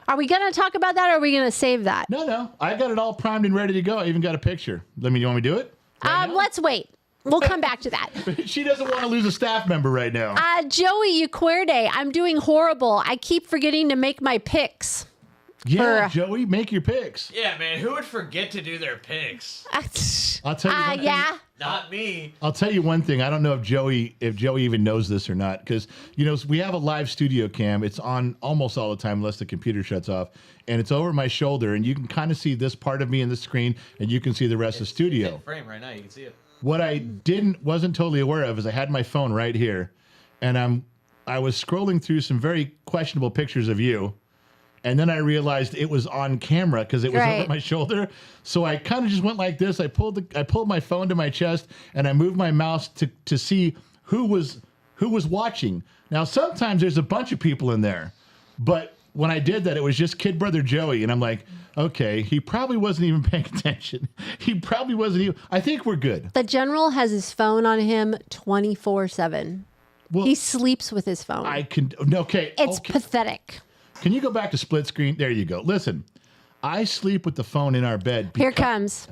Are we going to talk about that or are we going to save that? No. I got it all primed and ready to go. I even got a picture. You want me to do it? Let's wait. We'll come back to that. She doesn't want to lose a staff member right now. Joey Uquerde, I'm doing horrible. I keep forgetting to make my picks. Yeah, for- Joey, make your picks. Yeah, man. Who would forget to do their picks? I'll tell you. one thing. Yeah. Not me. I'll tell you one thing. I don't know if Joey even knows this or not, because we have a live studio cam. It's on almost all the time unless the computer shuts off, and it's over my shoulder, and you can kind of see this part of me in the screen, and you can see the rest of the It's studio. in frame right now. You can see it. What I wasn't totally aware of is I had my phone right here, and I was scrolling through some very questionable pictures of you. And then I realized it was on camera because it was over my shoulder. So I kind of just went like this. I pulled my phone to my chest and I moved my mouse to see who was watching. Now, sometimes there's a bunch of people in there, but when I did that, it was just Kid Brother Joey. And I'm like, okay, he probably wasn't even paying attention. He probably wasn't even. I think we're good. The general has his phone on him 24/7. Well, he sleeps with his phone. Okay. It's pathetic. Can you go back to split screen? There you go. Listen, I sleep with the phone in our bed. Here comes.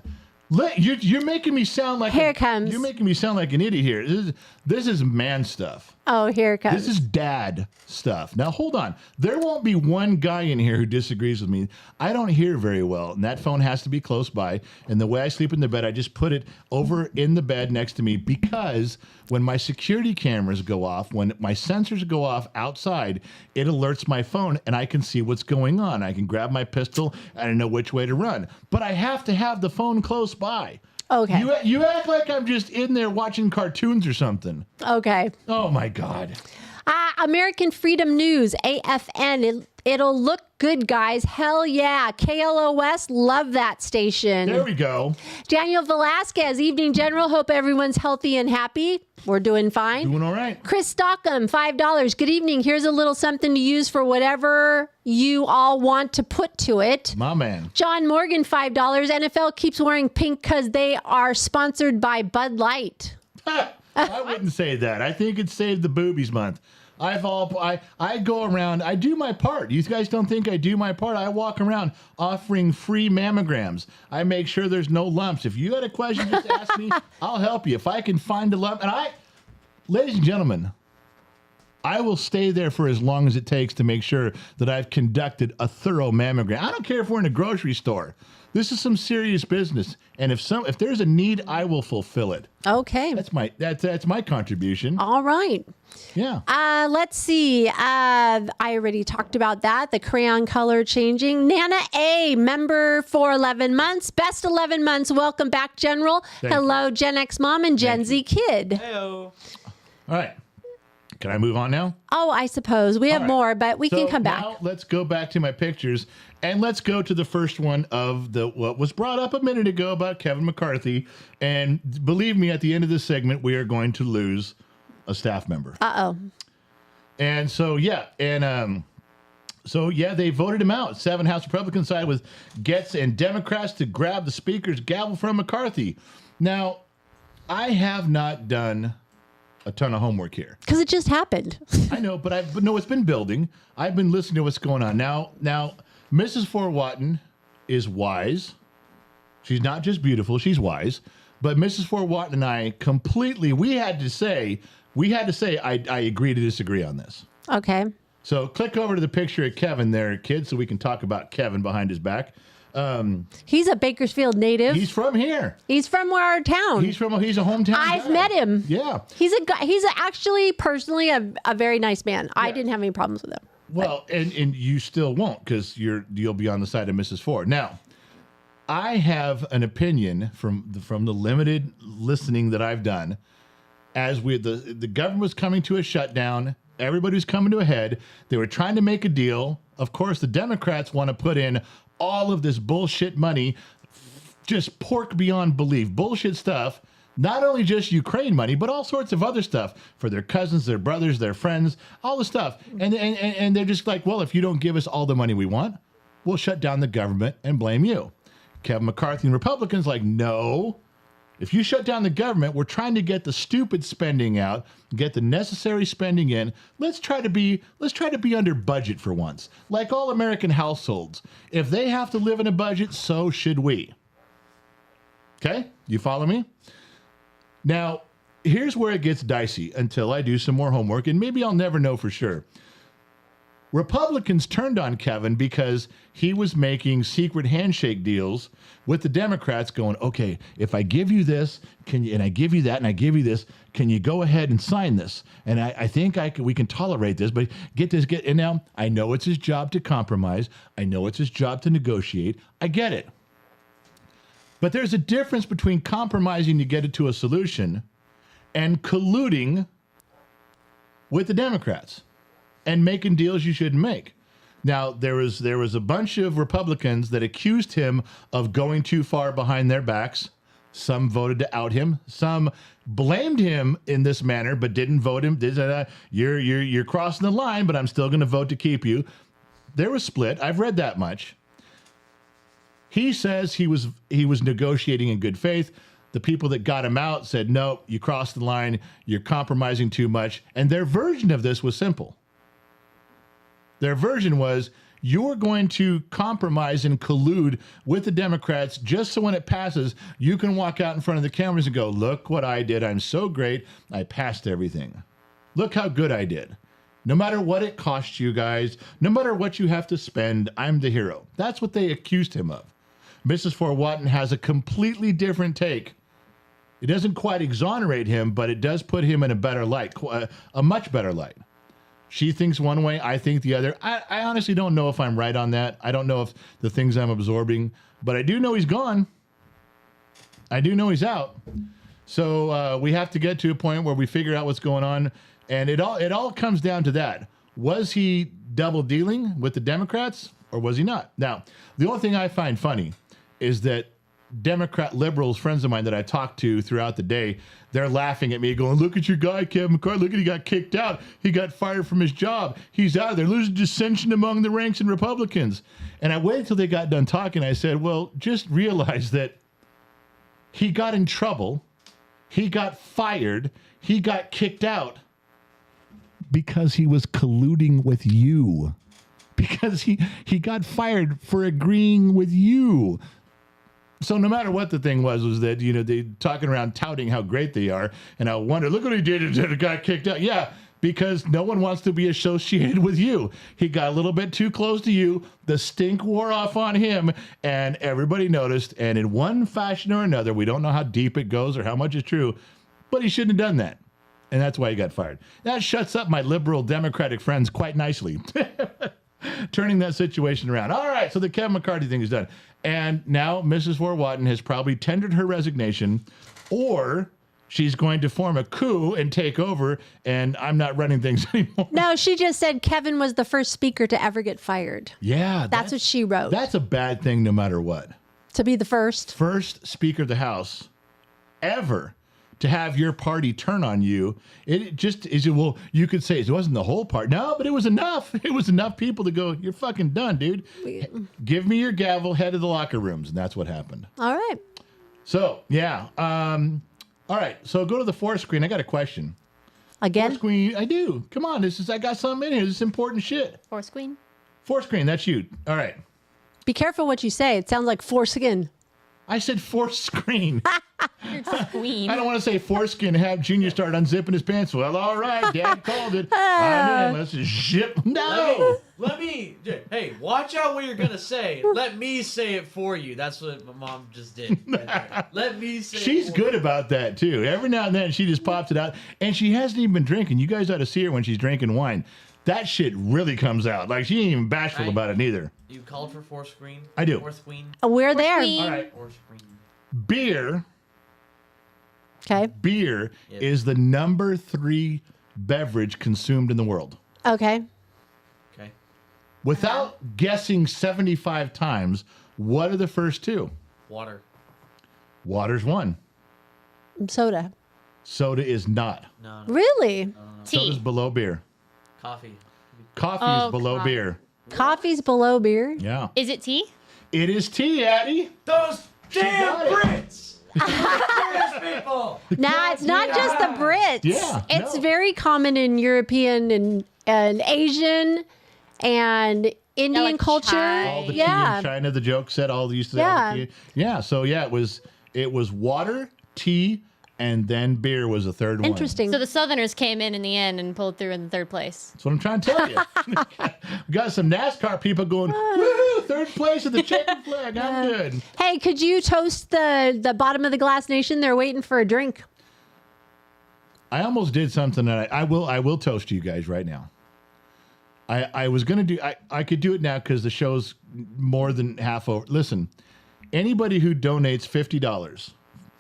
You're making me sound like You're making me sound like an idiot here. This is man stuff. Oh, here it comes. This is dad stuff. Now, hold on. There won't be one guy in here who disagrees with me. I don't hear very well, and that phone has to be close by. And the way I sleep in the bed, I just put it over in the bed next to me because when my security cameras go off, when my sensors go off outside, it alerts my phone, and I can see what's going on. I can grab my pistol, and I know which way to run. But I have to have the phone close by. Okay. You act like I'm just in there watching cartoons or something. Okay. Oh, my God. American Freedom News, AFN. It'll look good, guys. Hell yeah. KLOS, love that station. There we go. Daniel Velasquez, Evening General. Hope everyone's healthy and happy. We're doing fine. Doing all right. Chris Stockham, $5. Good evening. Here's a little something to use for whatever you all want to put to it. My man. John Morgan, $5. NFL keeps wearing pink because they are sponsored by Bud Light. I wouldn't say that. I think it saved the boobies month. I go around. I do my part. You guys don't think I do my part? I walk around offering free mammograms. I make sure there's no lumps. If you got a question, just ask me. I'll help you. If I can find a lump, ladies and gentlemen, I will stay there for as long as it takes to make sure that I've conducted a thorough mammogram. I don't care if we're in a grocery store. This is some serious business, and if there's a need, I will fulfill it. Okay, that's my contribution. All right. Yeah. Let's see. I already talked about that. The crayon color changing. Nana A, member for 11 months. Best 11 months. Welcome back, General. Hello, Gen X mom and Gen Z kid. Hello. All right. Can I move on now? Oh, I suppose. We have more, but we can come back. Now let's go back to my pictures, and let's go to the first one of what was brought up a minute ago about Kevin McCarthy. And believe me, at the end of this segment, we are going to lose a staff member. Uh-oh. And so, they voted him out. 7 House Republicans side with Getz and Democrats to grab the speaker's gavel from McCarthy. Now, I have not done a ton of homework here. Because it just happened. I know, but it's been building. I've been listening to what's going on. Now, Mrs. Fort Watton is wise. She's not just beautiful, she's wise. But Mrs. Fort Watton and I we had to say, I agree to disagree on this. Okay. So click over to the picture of Kevin there, kids, so we can talk about Kevin behind his back. He's a Bakersfield native. He's from here. He's from our town. He's a hometown I've guy. met him. Yeah. He's actually personally a very nice man. Yeah. I didn't have any problems with him. Well, and you still won't because you'll be on the side of Mrs. Ford. Now, I have an opinion from the limited listening that I've done. As the government was coming to a shutdown, everybody was coming to a head. They were trying to make a deal. Of course, the Democrats want to put in all of this bullshit money, just pork beyond belief, bullshit stuff. Not only just Ukraine money, but all sorts of other stuff for their cousins, their brothers, their friends, all the stuff. And they're just like, well, if you don't give us all the money we want, we'll shut down the government and blame you. Kevin McCarthy and Republicans like, no. If you shut down the government, we're trying to get the stupid spending out, get the necessary spending in. Let's try to be under budget for once. Like all American households. If they have to live in a budget, so should we. Okay? You follow me? Now, here's where it gets dicey until I do some more homework, and maybe I'll never know for sure. Republicans turned on Kevin because he was making secret handshake deals with the Democrats going, okay, if I give you this, and I give you that, and I give you this, can you go ahead and sign this? And I think we can tolerate this, but and now I know it's his job to compromise. I know it's his job to negotiate. I get it. But there's a difference between compromising to get it to a solution and colluding with the Democrats. and making deals you shouldn't make. Now, there was a bunch of Republicans that accused him of going too far behind their backs. Some voted to out him. Some blamed him in this manner, but didn't vote him. You're crossing the line, but I'm still going to vote to keep you. There was split. I've read that much. He says he was negotiating in good faith. The people that got him out said, no, you crossed the line. You're compromising too much. And their version of this was simple. Their version was, you're going to compromise and collude with the Democrats just so when it passes, you can walk out in front of the cameras and go, look what I did. I'm so great. I passed everything. Look how good I did. No matter what it costs you guys, no matter what you have to spend, I'm the hero. That's what they accused him of. Mrs. Fort Watton has a completely different take. It doesn't quite exonerate him, but it does put him in a better light, a much better light. She thinks one way, I think the other. I honestly don't know if I'm right on that. I don't know if the things I'm absorbing, but I do know he's gone. I do know he's out. So we have to get to a point where we figure out what's going on. And it all comes down to that. Was he double dealing with the Democrats or was he not? Now, the only thing I find funny is that Democrat liberals, friends of mine that I talk to throughout the day, they're laughing at me going, look at your guy, Kevin McCarthy. Look at he got kicked out. He got fired from his job. He's out there. There's dissension among the ranks and Republicans. And I waited until they got done talking. I said, well, just realize that he got in trouble. He got fired. He got kicked out because he was colluding with you. Because he got fired for agreeing with you. So no matter what the thing was that, they talking around touting how great they are. And I wonder, look what he did. It got kicked out. Yeah, because no one wants to be associated with you. He got a little bit too close to you. The stink wore off on him and everybody noticed. And in one fashion or another, we don't know how deep it goes or how much is true, but he shouldn't have done that. And that's why he got fired. That shuts up my liberal Democratic friends quite nicely. Turning that situation around. All right, so the Kevin McCarthy thing is done. And now Mrs. Fort Watton has probably tendered her resignation, or she's going to form a coup and take over, and I'm not running things anymore. No, she just said Kevin was the first speaker to ever get fired. Yeah. That's what she wrote. That's a bad thing no matter what. To be the first. First Speaker of the House ever to have your party turn on you. It just is, well, you could say it wasn't the whole part. No, but it was enough. It was enough people to go, you're fucking done, dude. Give me your gavel, head of the locker rooms. And that's what happened. All right. So, yeah. All right. So go to the fourth screen. I got a question. Again? Fourth screen. I do. Come on. I got something in here. This is important shit. Force Queen? Fourth screen. That's you. All right. Be careful what you say. It sounds like foreskin. I said fourth screen. You're queen. I don't want to say foreskin and have Junior start unzipping his pants. Well, all right, Dad called it. I'm in. Let's just zip. No. Hey, watch out what you're going to say. Let me say it for you. That's what my mom just did. Let me say She's it for good you. about that, too. Every now and then, she just pops it out. And she hasn't even been drinking. You guys ought to see her when she's drinking wine. That shit really comes out. Like, she ain't even bashful Right. about it, neither. You called for fourth screen? I do. Fourth queen? We're there. Queen. All right. Fourth screen. Beer Okay. Beer Yep. is the number 3 beverage consumed in the world. Okay. Okay. Without guessing 75 times, what are the first 2? Water. Water's 1. Soda. Soda is not. No. Really? Soda's Tea. below beer. Coffee. Coffee Oh, is below coffee. beer. Coffee's below beer. Yeah. Is it tea? It is tea, Addie. Those got damn it. Brits! British people! Nah, it's not just the Brits. Yeah, It's no. very common in European and Asian and Indian like culture. chai. All the tea Yeah. in China, the joke said all used to say all the Yeah. tea. Yeah, so yeah, it was water, tea, and then beer was the third one. Interesting. So the Southerners came in the end and pulled through in the third place. That's what I'm trying to tell you. We got some NASCAR people going, woohoo, third place at the checkered flag. I'm good. Hey, could you toast the bottom of the glass nation? They're waiting for a drink. I almost did something that I will toast you guys right now. I was gonna do I could do it now because the show's more than half over. Listen, anybody who donates $50.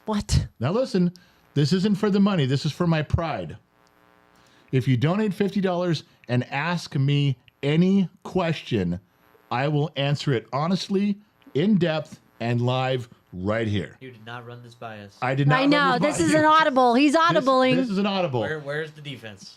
What? Now listen, this isn't for the money. This is for my pride. If you donate $50 and ask me any question. I will answer it honestly, in depth, and live right here. You did not run this by us. I did not. I know. This is an audible. He's audibling. This is an audible. Where's the defense?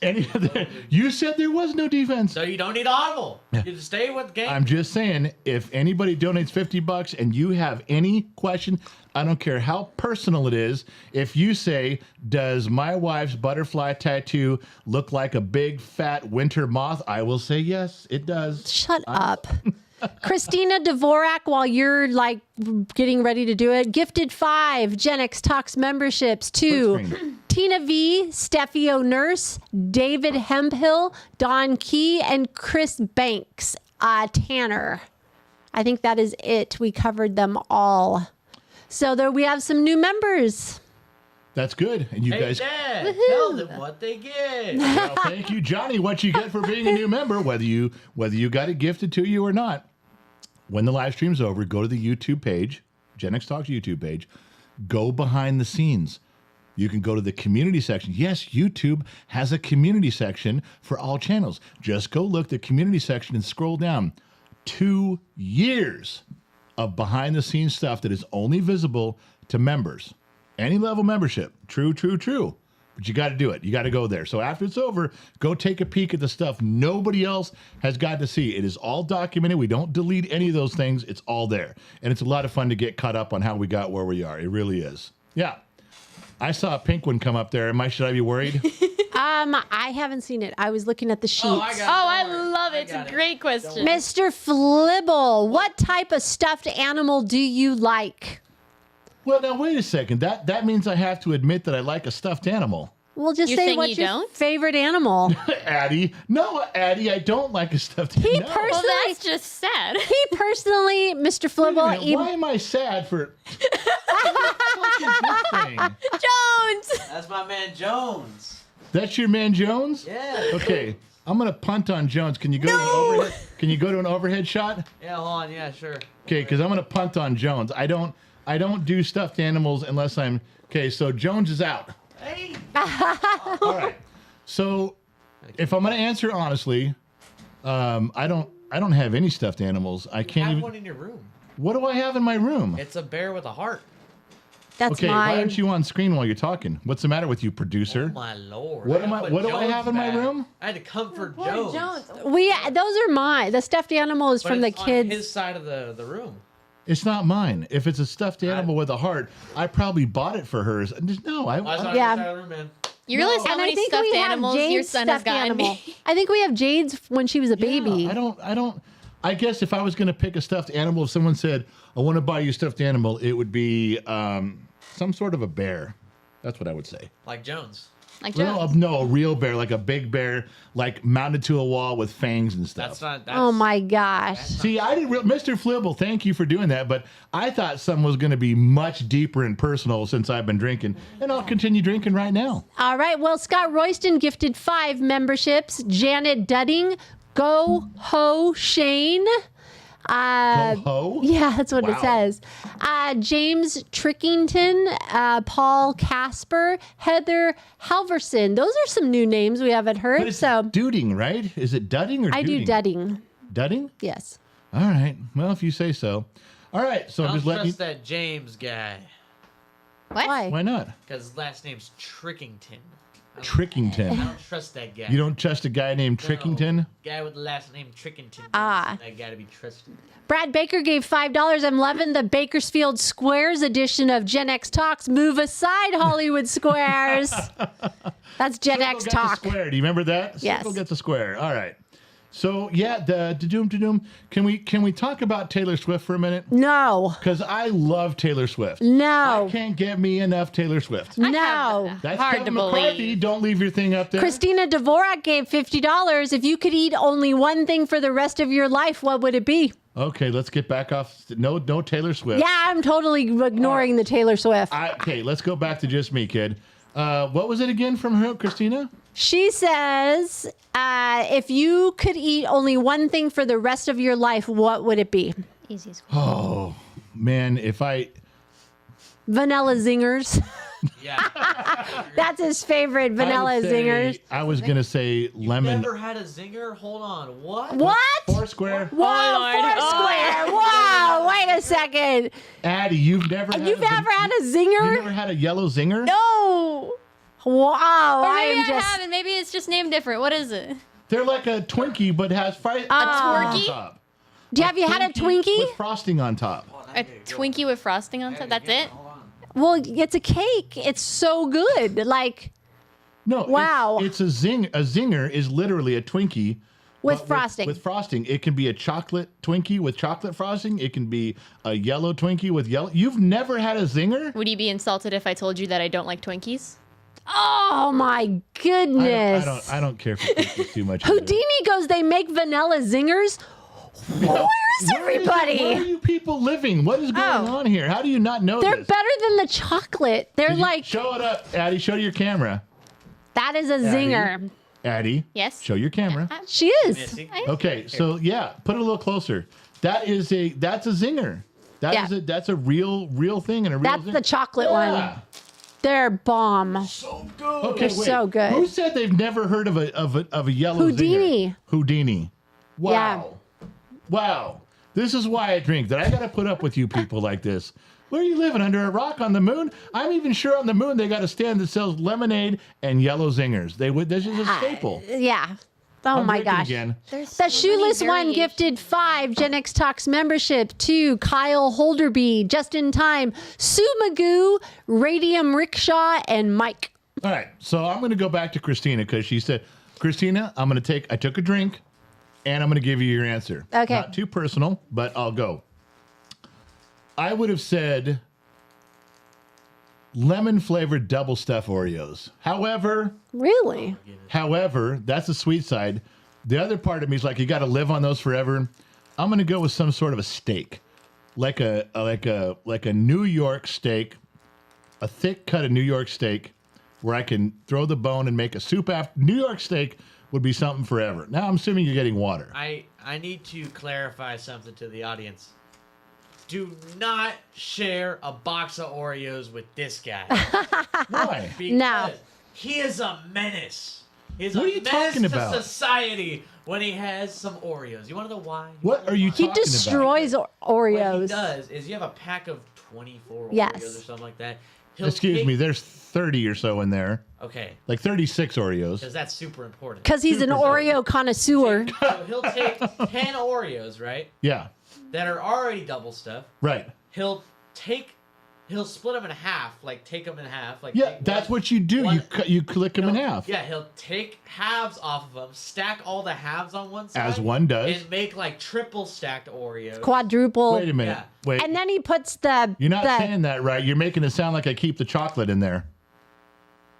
You said there was no defense. So you don't need audible. You just stay with the game. I'm just saying, if anybody donates $50 and you have any question, I don't care how personal it is. If you say, does my wife's butterfly tattoo look like a big fat winter moth? I will say yes, it does. Shut up. Christina Dvorak, while you're like getting ready to do it, gifted 5 Gen X Talks memberships to Tina V, Steffi O'Nurse, David Hemphill, Don Key, and Chris Banks. Tanner. I think that is it. We covered them all. So there we have some new members. That's good. And you guys. Dad, tell them what they get. Well, thank you, Johnny. What you get for being a new member, whether you got it gifted to you or not. When the live stream's over, go to the YouTube page, Gen X Talks YouTube page. Go behind the scenes. You can go to the community section. Yes, YouTube has a community section for all channels. Just go look at the community section and scroll down. 2 years of behind the scenes stuff that is only visible to members. Any level membership. True. But you got to do it. You got to go there. So after it's over, go take a peek at the stuff nobody else has got to see. It is all documented. We don't delete any of those things. It's all there. And it's a lot of fun to get caught up on how we got where we are. It really is. Yeah. I saw a pink one come up there. Should I be worried? I haven't seen it. I was looking at the sheets. I love it. It's a great question. Mr. Flibble, what type of stuffed animal do you like? Well, now, wait a second. That means I have to admit that I like a stuffed animal. Well, just You're say saying what's you your don't? favorite animal. Addie. No, Addie, I don't like a stuffed animal. Well, that's just sad. He personally, Mr. Flibble, Why am I sad for... What the fuck is this thing? Jones! That's my man Jones. That's your man Jones? Yeah. Okay, I'm gonna punt on Jones. Can you go to an overhead? Can you go to an overhead shot? Yeah, hold on. Yeah, sure. Okay, because I'm gonna punt on Jones. I don't do stuffed animals unless I'm okay. So Jones is out. Hey. All right. So if I'm gonna answer honestly, I don't have any stuffed animals. I You can't have even. one in your room. What do I have in my room? It's a bear with a heart. That's Okay, why mine. aren't you on screen while you're talking? What's the matter with you, producer? Oh my lord. What What do I have in my room? I had to comfort Jones. Those are mine. The stuffed animal is But from the it's on kids. his side of the room. It's not mine. If it's a stuffed animal with a heart, I probably bought it for hers. No, Oh, it's on Yeah. his side of the room, man. You realize how And I many think stuffed we have animals your Jade's son has stuffed gotten animal. me? I think we have Jade's when she was a baby. I don't. I guess if I was going to pick a stuffed animal, if someone said, I want to buy you a stuffed animal, it would be some sort of a bear. That's what I would say. Like Jones. Like Jones. No, a real bear, like a big bear, like mounted to a wall with fangs and stuff. That's not. Oh my gosh. See, I didn't. Mr. Flibble, thank you for doing that. But I thought something was going to be much deeper and personal since I've been drinking, and I'll continue drinking right now. All right. Well, Scott Royston gifted 5 memberships. Janet Dudding, Go Ho Shane. Go ho. Yeah, that's what it Wow. says. James Trickington, Paul Casper, Heather Halverson. Those are some new names we haven't heard. But it's So Duding, right? Is it Dudding or I do Dudding. Dudding? Yes. All right. Well, if you say so. All right. So I I'm don't just letting you. trust that James guy. What? Why? Why not? Because his last name's Trickington. I Trickington. don't trust that guy. You don't trust a guy named Trickington? No, guy with the last name Trickington. Ah. That guy to be trusted. Brad Baker gave $5. I'm loving the Bakersfield Squares edition of Gen X Talks. Move aside, Hollywood Squares. That's Gen X Circle gets Talk. a square. Do you remember that? Yes. Circle gets a square. All right. So yeah, the doom. Can we talk about Taylor Swift for a minute? No. Because I love Taylor Swift. No. I can't get me enough Taylor Swift. No. That's Hard Kevin to McCarthy. believe. Don't leave your thing up there. Christina Dvorak gave $50. If you could eat only one thing for the rest of your life, what would it be? Okay, let's get back off. No Taylor Swift. Yeah, I'm totally ignoring the Taylor Swift. Okay, let's go back to just me, kid. What was it again from her, Christina? She says, if you could eat only one thing for the rest of your life, what would it be? Easy as Oh man, if I Vanilla zingers. Yeah. That's his favorite vanilla zingers. I was gonna say lemon. Never had a zinger? Hold on. What? What? Foursquare. Whoa, Lord. Foursquare. Whoa, wait a second. Addie, you've never. You've never had a You zinger? never had a yellow zinger? No. Wow, Or I maybe am I just. haven't. Maybe it's just named different. What is it? They're like a Twinkie, but has frosting Twinkie? on top. Have you had a Twinkie? With frosting on top. A Twinkie with frosting on top. That's it. Well, it's a cake. It's so good. Like No. Wow. It's a zing. A zinger is literally a Twinkie. with but frosting. With frosting. It can be a chocolate Twinkie with chocolate frosting. It can be a yellow Twinkie with yellow. You've never had a zinger? Would you be insulted if I told you that I don't like Twinkies? Oh my goodness. I don't care for Twinkies too much. Houdini goes, they make vanilla zingers. Where's everybody? Where are you people living? What is going on here? How do you not know They're this? better than the chocolate. They're like, Show it up, Addie. Show your camera. that is a zinger. Addie. Yes. Show your camera. She is. Missy? Okay, so yeah, put it a little closer. That's a zinger. That's a real thing and a real That's zinger. the chocolate Yeah. one. They're bomb. So good. Okay, They're wait. so good. Who said they've never heard of a yellow Houdini. zinger? Houdini. Wow. Wow. This is why I drink. That I got to put up with you people like this. Where are you living? Under a rock on the moon? I'm even sure on the moon they got a stand that sells lemonade and yellow zingers. This is a staple. Yeah. Oh I'm my drinking gosh. Again. There's The so many Shoeless One variations. gifted 5 Gen X Talks membership to Kyle Holderby, Just in Time, Sue Magoo, Radium Rickshaw, and Mike. All right, so I'm going to go back to Christina because she said, Christina, I took a drink and I'm going to give you your answer. Okay. Not too personal, but I'll go. I would have said lemon flavored double stuff Oreos. However, that's the sweet side. The other part of me is like, you got to live on those forever. I'm going to go with some sort of a steak, like a New York steak, a thick cut of New York steak, where I can throw the bone and make a soup after. New York steak would be something forever. Now I'm assuming you're getting water. I need to clarify something to the audience. Do not share a box of Oreos with this guy. Why? Because No. he is a menace. He's What a are you menace talking to about? society when he has some Oreos. You want to know why? What are you He talking destroys What he Oreos. does is you have a pack of 24 Yes. Oreos or something like that. about? Excuse me, there's 30 or so in there. Okay, Like 36 Oreos. because that's super important. Because he's an Super Oreo connoisseur. So he'll take 10 Oreos, right, Yeah, that are already double stuffed. right. He'll split them in half, like take them in half. Like Yeah, take that's one- what you do. one- You click them in he'll- half. Yeah, he'll take halves off of them, stack all the halves on one side. As one does. And make like triple stacked Oreos. Quadruple. Wait a minute. Yeah. Wait. And then he puts the. You're not the, saying that right. You're making it sound like I keep the chocolate in there.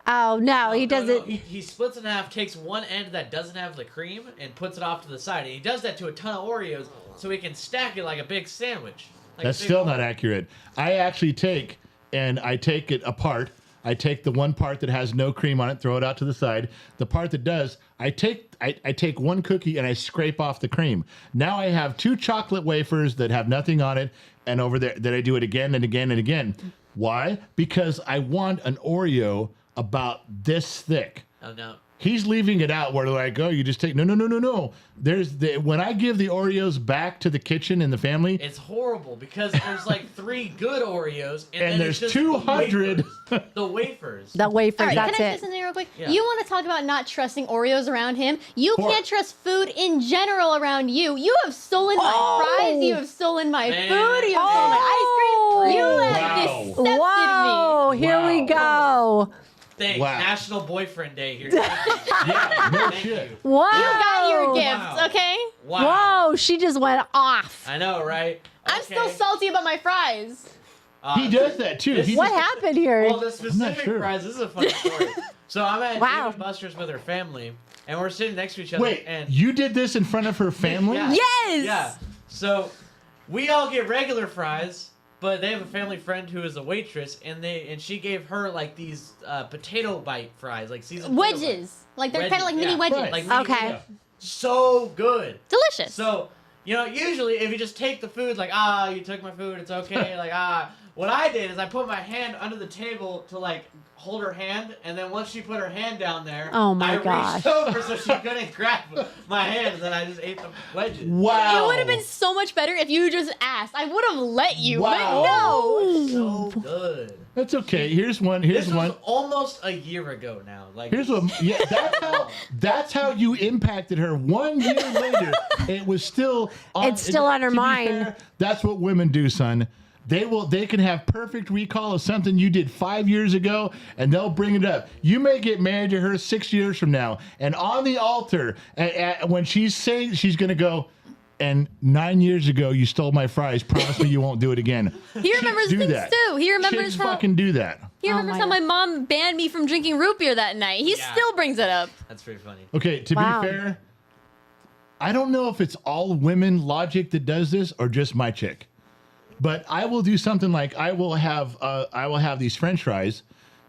Oh, no, he doesn't. He splits it in half, takes one end that doesn't have the cream, and puts it off to the side. And he does that to a ton of Oreos so he can stack it like a big sandwich. Like That's a big still omelet. not accurate. I actually take it apart. I take the one part that has no cream on it, throw it out to the side. The part that does, I take one cookie and I scrape off the cream. Now I have 2 chocolate wafers that have nothing on it, and over there that I do it again and again and again. Why? Because I want an Oreo about this thick. Oh, no. He's leaving it out where like, oh, you just take no. When I give the Oreos back to the kitchen and the family, It's horrible because there's like 3 good Oreos, and then there's it's just 200. The wafers. The wafers, All right, that's can I say it. something real quick? Yeah. You want to talk about not trusting Oreos around him? You Poor- can't trust food in general around you. You have stolen my fries. You have stolen my Man. food. You have stolen my ice cream. You have Wow. decepted Whoa, here we go. Thanks. Wow. National Boyfriend Day here. yeah, no Thank shit. you. Whoa. me. You got your Wow. gifts, okay? Wow. Whoa, she just went off. I know, right? I'm still Okay. salty about my fries. He does that too. He What just- happened here? Well, the specific sure. prize, this is a funny story. So I'm at Wow. Dave & Buster's with her family, and we're sitting next to each other. Wait, and you did this in front of her family? Yeah. Yes. Yeah. So we all get regular fries, but they have a family friend who is a waitress, and she gave her like these potato bite fries, like seasoned potato bites. Wedges. Like they're Wedges, kind of like mini yeah. wedges. Right. Like mini Okay. wedges. So good. Delicious. So, usually if you just take the food, like, you took my food, it's okay, like, what I did is I put my hand under the table to like hold her hand, and then once she put her hand down there, Oh my I gosh. reached over so she couldn't grab my hand, and then I just ate the wedges. Wow. It would have been so much better if you just asked. I would have let you, Wow. but no. So good. That's okay. Here's one. This was almost a year ago now. Like Here's what. Yeah, that's how you impacted her. 1 year later, it was still. It's still on her to be mind. fair, that's what women do, son. They can have perfect recall of something you did 5 years ago, and they'll bring it up. You may get married to her 6 years from now, and on the altar, when she's saying she's gonna go. And 9 years ago, you stole my fries. Promise me you won't do it again. He remembers Do things that. too. He remembers Chicks how fucking do that. he remembers my how my mom banned me from drinking root beer that night. He Yeah. still brings it up. That's pretty funny. Okay, to Wow. be fair, I don't know if it's all women logic that does this or just my chick. But I will do something like I will have these French fries,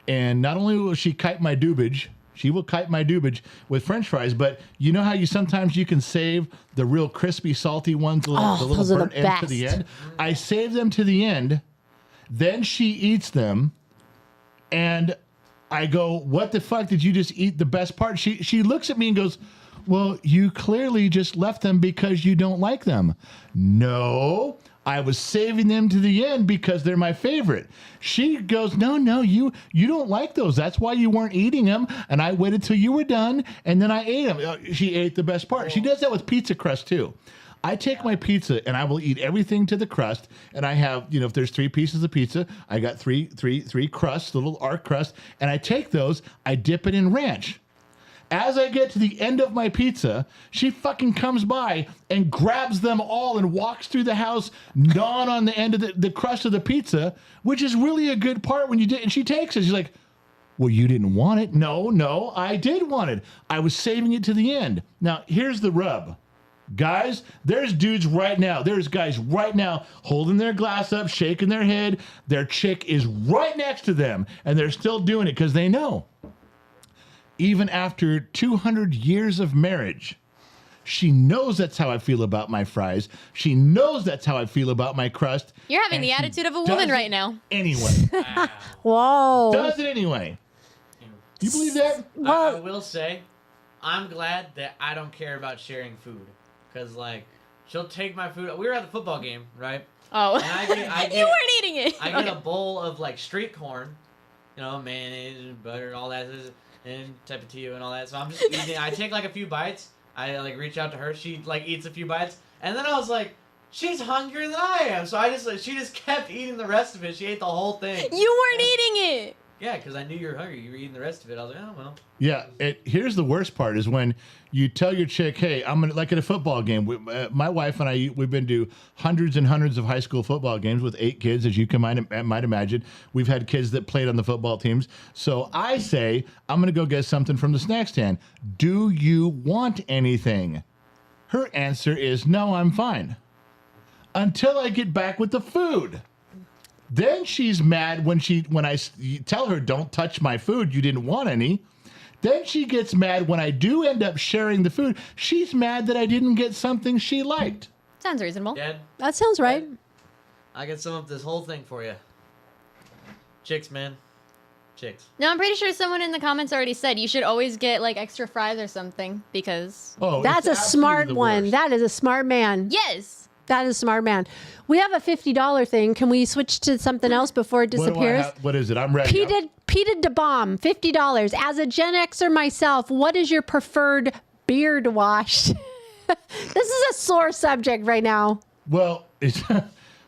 and not only will she kite my doobage, she will kite my doobage with French fries. But you know how sometimes you can save the real crispy, salty ones, the little those are the burnt ends to the best. end. I save them to the end, then she eats them, and I go, "What the fuck did you just eat the best part?" She looks at me and goes, "Well, you clearly just left them because you don't like them." No, I was saving them to the end because they're my favorite. She goes, no, you don't like those. That's why you weren't eating them. And I waited till you were done, and then I ate them. She ate the best part. She does that with pizza crust too. I take my pizza and I will eat everything to the crust. And I have, if there's 3 pieces of pizza, I got three crusts, little arc crust, and I take those, I dip it in ranch. As I get to the end of my pizza, she fucking comes by and grabs them all and walks through the house, gnawing on the end of the crust of the pizza, which is really a good part when you did. And she takes it. She's like, "Well, you didn't want it." No, I did want it. I was saving it to the end. Now, here's the rub. Guys, there's guys right now holding their glass up, shaking their head. Their chick is right next to them, and they're still doing it because they know. Even after 200 years of marriage, she knows that's how I feel about my fries. She knows that's how I feel about my crust. You're having and the she attitude of a does woman it right now. Anyway. Whoa. Does it anyway. You believe that? I will say, I'm glad that I don't care about sharing food. Because, she'll take my food. We were at the football game, right? Oh. And I get You weren't eating it. I get a bowl of, street corn, mayonnaise and butter and all that, and tapatio and all that. So I'm just eating. I take, a few bites. I, reach out to her. She, eats a few bites. And then I was like, she's hungrier than I am. So she just kept eating the rest of it. She ate the whole thing. You weren't eating it. Yeah, because I knew you were hungry. You were eating the rest of it. I was like, oh, well. Yeah. Here's the worst part is when you tell your chick, "Hey, I'm gonna," like at a football game. My wife and I, we've been to hundreds and hundreds of high school football games with 8 kids, as you might imagine. We've had kids that played on the football teams. So I say, "I'm gonna go get something from the snack stand. Do you want anything?" Her answer is, "No, I'm fine." Until I get back with the food. Then she's mad when I tell her, "Don't touch my food. You didn't want any." Then she gets mad when I do end up sharing the food. She's mad that I didn't get something she liked. Sounds reasonable. Dad, That sounds right. I can sum up this whole thing for you. Chicks, man. Chicks. No, I'm pretty sure someone in the comments already said you should always get extra fries or something because. Oh, That's a it's absolutely smart the one. worst. That is a smart man. Yes. That is a smart man. We have a $50 thing. Can we switch to something else before it What do I disappears? what is it? I'm ready. Pita de Bomb, $50. As a Gen Xer myself, what is your preferred beard wash? This is a sore subject right now. Well, it's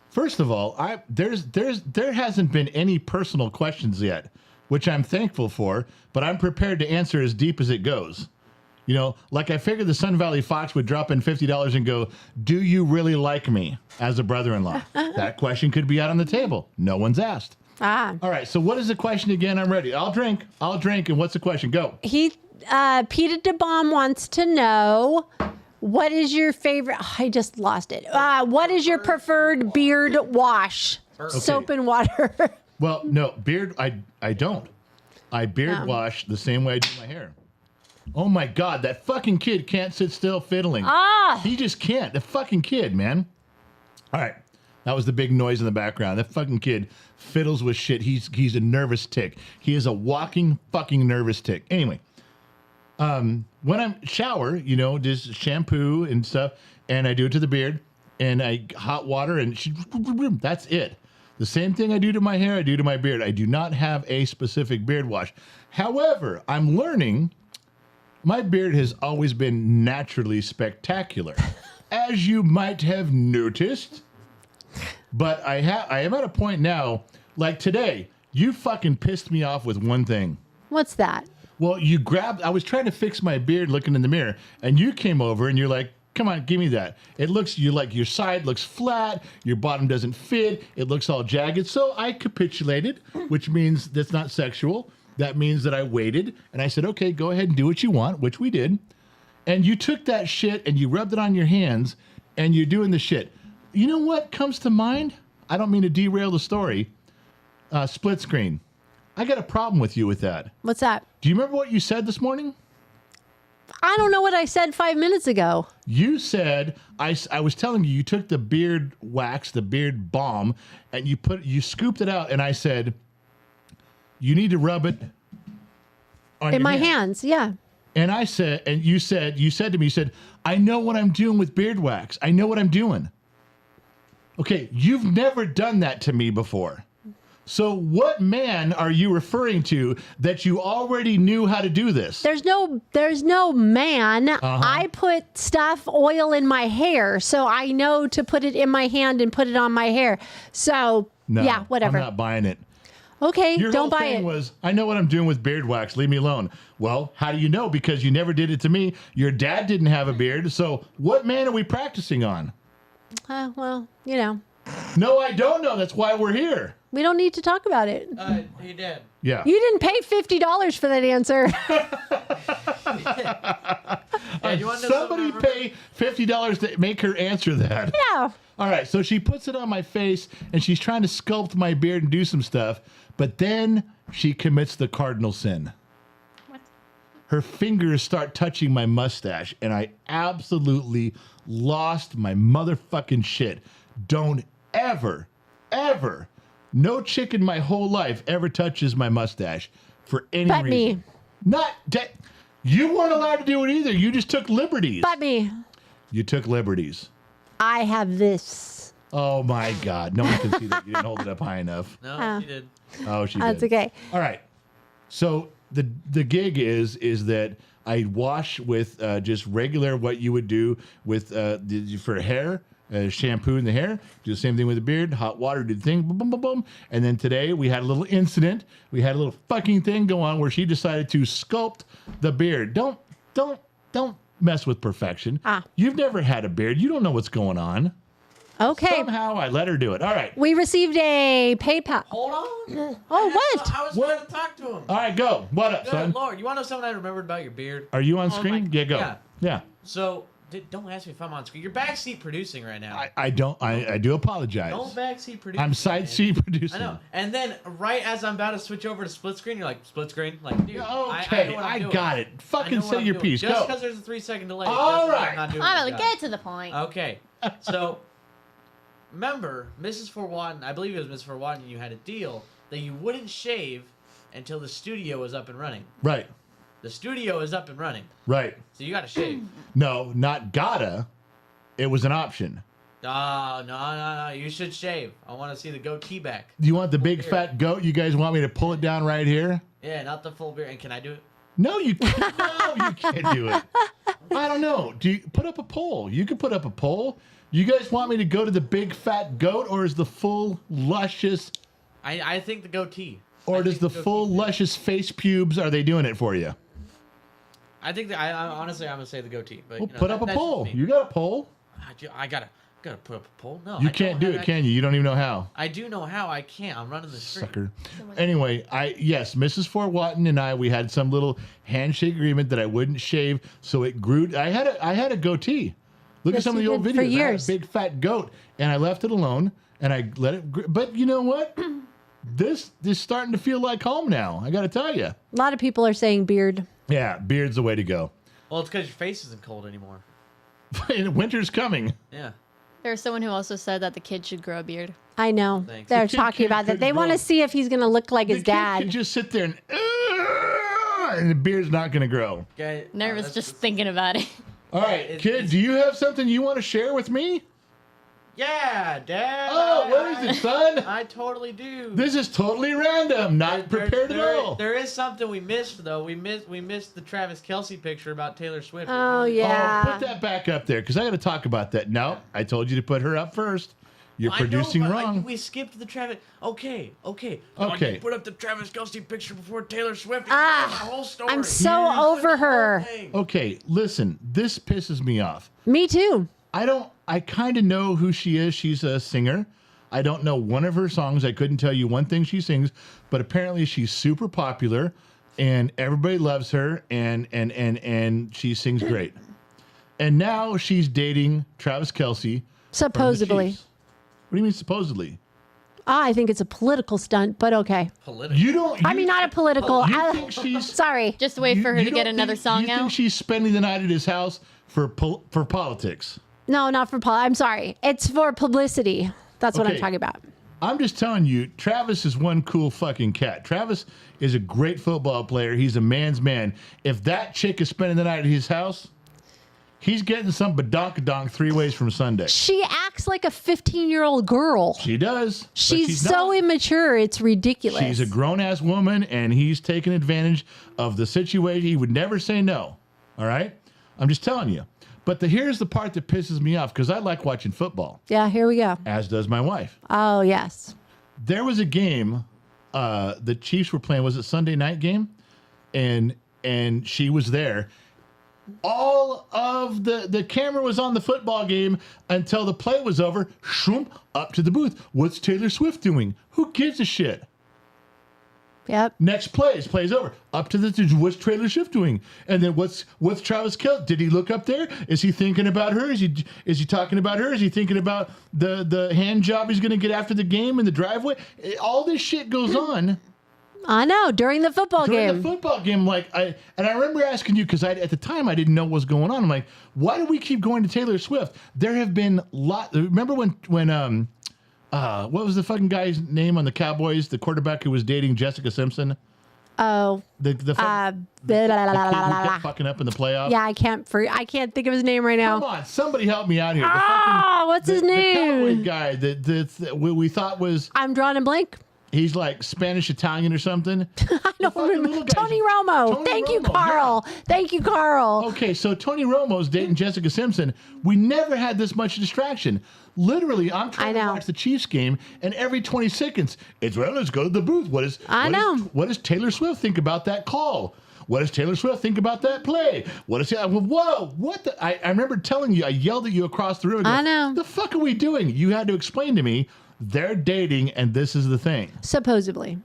first of all, there hasn't been any personal questions yet, which I'm thankful for, but I'm prepared to answer as deep as it goes. I figured the Sun Valley Fox would drop in $50 and go, "Do you really like me as a brother-in-law?" That question could be out on the table. No one's asked. Ah. All right, so what is the question again? I'm ready. I'll drink. And what's the question? Go. Pita de Bomb wants to know, what is your favorite? Oh, I just lost it. What is your preferred beard wash? Soap and water. Well, no, beard, I don't. I beard wash the same way I do my hair. Oh my God, that fucking kid can't sit still fiddling. He just can't. The fucking kid, man. All right. That was the big noise in the background. That fucking kid fiddles with shit. He's a nervous tick. He is a walking fucking nervous tick. Anyway, when I shower, just shampoo and stuff, and I do it to the beard, and I hot water, and that's it. The same thing I do to my hair, I do to my beard. I do not have a specific beard wash. However, I'm learning my beard has always been naturally spectacular, as you might have noticed. But I am at a point now, like today, you fucking pissed me off with one thing. What's that? Well, I was trying to fix my beard looking in the mirror, and you came over and you're like, come on, give me that. Your side looks flat, your bottom doesn't fit, it looks all jagged. So I capitulated, which means that's not sexual. That means that I waited, and I said, okay, go ahead and do what you want, which we did. And you took that shit and you rubbed it on your hands, and you're doing the shit. You know what comes to mind? I don't mean to derail the story. Split screen. I got a problem with you with that. What's that? Do you remember what you said this morning? I don't know what I said 5 minutes ago. You said, I was telling you took the beard wax, the beard balm, and you scooped it out, and I said, you need to rub it on In your my hand. hands, yeah. And I said, and you said to me, I know what I'm doing with beard wax. I know what I'm doing. Okay, you've never done that to me before. So what man are you referring to that you already knew how to do this? There's no man. I put oil in my hair, so I know to put it in my hand and put it on my hair. So No, yeah, whatever. I'm not buying it. Okay, Your don't whole buy thing it. was, I know what I'm doing with beard wax. Leave me alone. Well, how do you know? Because you never did it to me. Your dad didn't have a beard. So what man are we practicing on? Well, No, I don't know. That's why we're here. we don't need to talk about it. He did. Yeah. You didn't pay $50 for that answer. Hey, you wanna know Somebody something? pay $50 to make her answer that. Yeah. All right, so she puts it on my face, and she's trying to sculpt my beard and do some stuff, but then she commits the cardinal sin. What? Her fingers start touching my mustache, and I absolutely lost my motherfucking shit. Don't ever, no chick in my whole life ever touches my mustache for any But reason. me. Not that. You weren't allowed to do it either. You just took liberties. But me. You took liberties. I have this. Oh my God! No one can see that. You didn't hold it up high enough. No, she did. Oh, she That's did. okay. All right. So the gig is that I wash with just regular what you would do with for hair, shampoo in the hair. Do the same thing with the beard. Hot water, do the thing. Boom, boom, boom, boom. And then today we had a little incident. We had a little fucking thing go on where she decided to sculpt the beard. Don't mess with perfection. You've never had a beard. You don't know what's going on. Okay. Somehow I let her do it. All right. We received a PayPal. Hold on. Oh, what? I was trying to talk to him. All right, go. What up, son? Good Lord, you want to know something I remembered about your beard? Are you on Oh screen? my- Yeah, go. yeah. Yeah. So, don't ask me if I'm on screen. You're backseat producing right now. I do apologize. Don't backseat produce. I'm side seat producing. I know. And then, right as I'm about to switch over to split screen, you're like, split screen? Like, dude, Okay, know what I I'm doing. got it. I Fucking know what say I'm your doing. piece. Just Go. because there's a 3-second delay. All doesn't mean right. I'm not doing I'm my gonna job. get to the point. Okay. So, remember, Mrs. Fort Watton, I believe it was Mrs. Fort Watton, you had a deal that you wouldn't shave until the studio was up and running. Right. The studio is up and running. Right. So you got to shave. No, not gotta. It was an option. No. You should shave. I want to see the goatee back. Do you want the big beard. fat goat? You guys want me to pull it down right here? Yeah, not the full beard. And can I do it? No, you can't. No, you can't do it. I don't know. Do you put up a poll? You can put up a poll. You guys want me to go to the big fat goat, or is the full luscious, I think the goatee. or I does think the goatee full thing. luscious face pubes? Are they doing it for you? I think that I honestly I'm gonna say the goatee. But Well, you know, put up a that's just poll. me. You got a poll? I gotta put up a poll. No, You I can't don't do have it, that- can you? You don't even know how. I do know how. I can't. I'm running the street. Sucker. Anyway, yes, Mrs. Fort Watton and we had some little handshake agreement that I wouldn't shave, so it grew. I had a goatee. Look at Yes, some of the you old did videos. for I had a years. big fat goat, and I left it alone, and I let it. But you know what? This is starting to feel like home now. I got to tell you. A lot of people are saying beard. Yeah, beard's the way to go. Well, it's because your face isn't cold anymore. Winter's coming. Yeah. There's someone who also said that the kid should grow a beard. I know. Thanks. They're The kid talking about that. could They want grow. to see if he's going to look like his The kid dad. can just sit there and the beard's not going to grow. Okay, Nervous that's- just thinking about it. All right, It's- kid, do you have something you want to share with me? Yeah, Dad. Oh, what is it, son? I totally do. This is totally random, not prepared at all. There is something we missed though. We missed the Travis Kelce picture about Taylor Swift. Oh, yeah. Oh, put that back up there because I got to talk about that. No, I told you to put her up first. You're I know, producing but, wrong. we skipped the Travis. Okay. Okay. You put up the Travis Kelce picture before Taylor Swift. Ah, The whole story. I'm so over her. Okay, listen, this pisses me off. Me too. I kind of know who she is. She's a singer. I don't know one of her songs. I couldn't tell you one thing she sings, but apparently she's super popular and everybody loves her and she sings great. And now she's dating Travis Kelce. from the Supposedly. Chiefs. What do you mean supposedly? I think it's a political stunt, but okay. Political. You don't. I mean, not a political. You think she's? Sorry. Just wait for her you to get don't another think- song you think out. she's spending the night at his house for politics? No, not for Paul. I'm sorry. It's for publicity. That's what I'm Okay. talking about. I'm just telling you, Travis is one cool fucking cat. Travis is a great football player. He's a man's man. If that chick is spending the night at his house, he's getting some badonkadonk 3 ways from Sunday. She acts like a 15-year-old girl. She does. but She's so not. immature. It's ridiculous. She's a grown-ass woman, and he's taking advantage of the situation. He would never say no. All right? I'm just telling you. But here's the part that pisses me off, because I like watching football, Yeah, here we go. as does my wife. Oh, yes. There was a game the Chiefs were playing. Was it Sunday night game? And she was there. All of the camera was on the football game until the play was over. Shroom, up to the booth. What's Taylor Swift doing? Who gives a shit? Yep. Next play's over. Up to the what's Taylor Swift doing? And then what's Travis Kelce? Did he look up there? Is he thinking about her? Is he talking about her? Is he thinking about the hand job he's going to get after the game in the driveway? All this shit goes on I know. During the football during game. the football game. I remember asking you because at the time I didn't know what was going on. I'm like, why do we keep going to Taylor Swift? There have been Remember when what was the fucking guy's name on the Cowboys? The quarterback who was dating Jessica Simpson. Oh. The Blah, kid blah, who blah, blah, kept blah. fucking up in the playoffs. Yeah, I can't think of his name right Come now. on, somebody help me out here. What's his The Cowboy name? guy that we thought was I'm drawing a blank. he's like Spanish Italian or something. I don't fucking remember. little guy. Tony Romo. Tony Thank you, Romo, Carl. Thank you, Carl. Okay, so Tony Romo's dating Jessica Simpson. We never had this much distraction. Literally, I'm trying to know. watch the Chiefs game, and every 20 seconds, let's go to the booth. What does Taylor Swift think about that call? What does Taylor Swift think about that play? Whoa, what the? I remember telling you, I yelled at you across the room. I know. The fuck are we doing? You had to explain to me, they're dating, and this is the thing. Supposedly.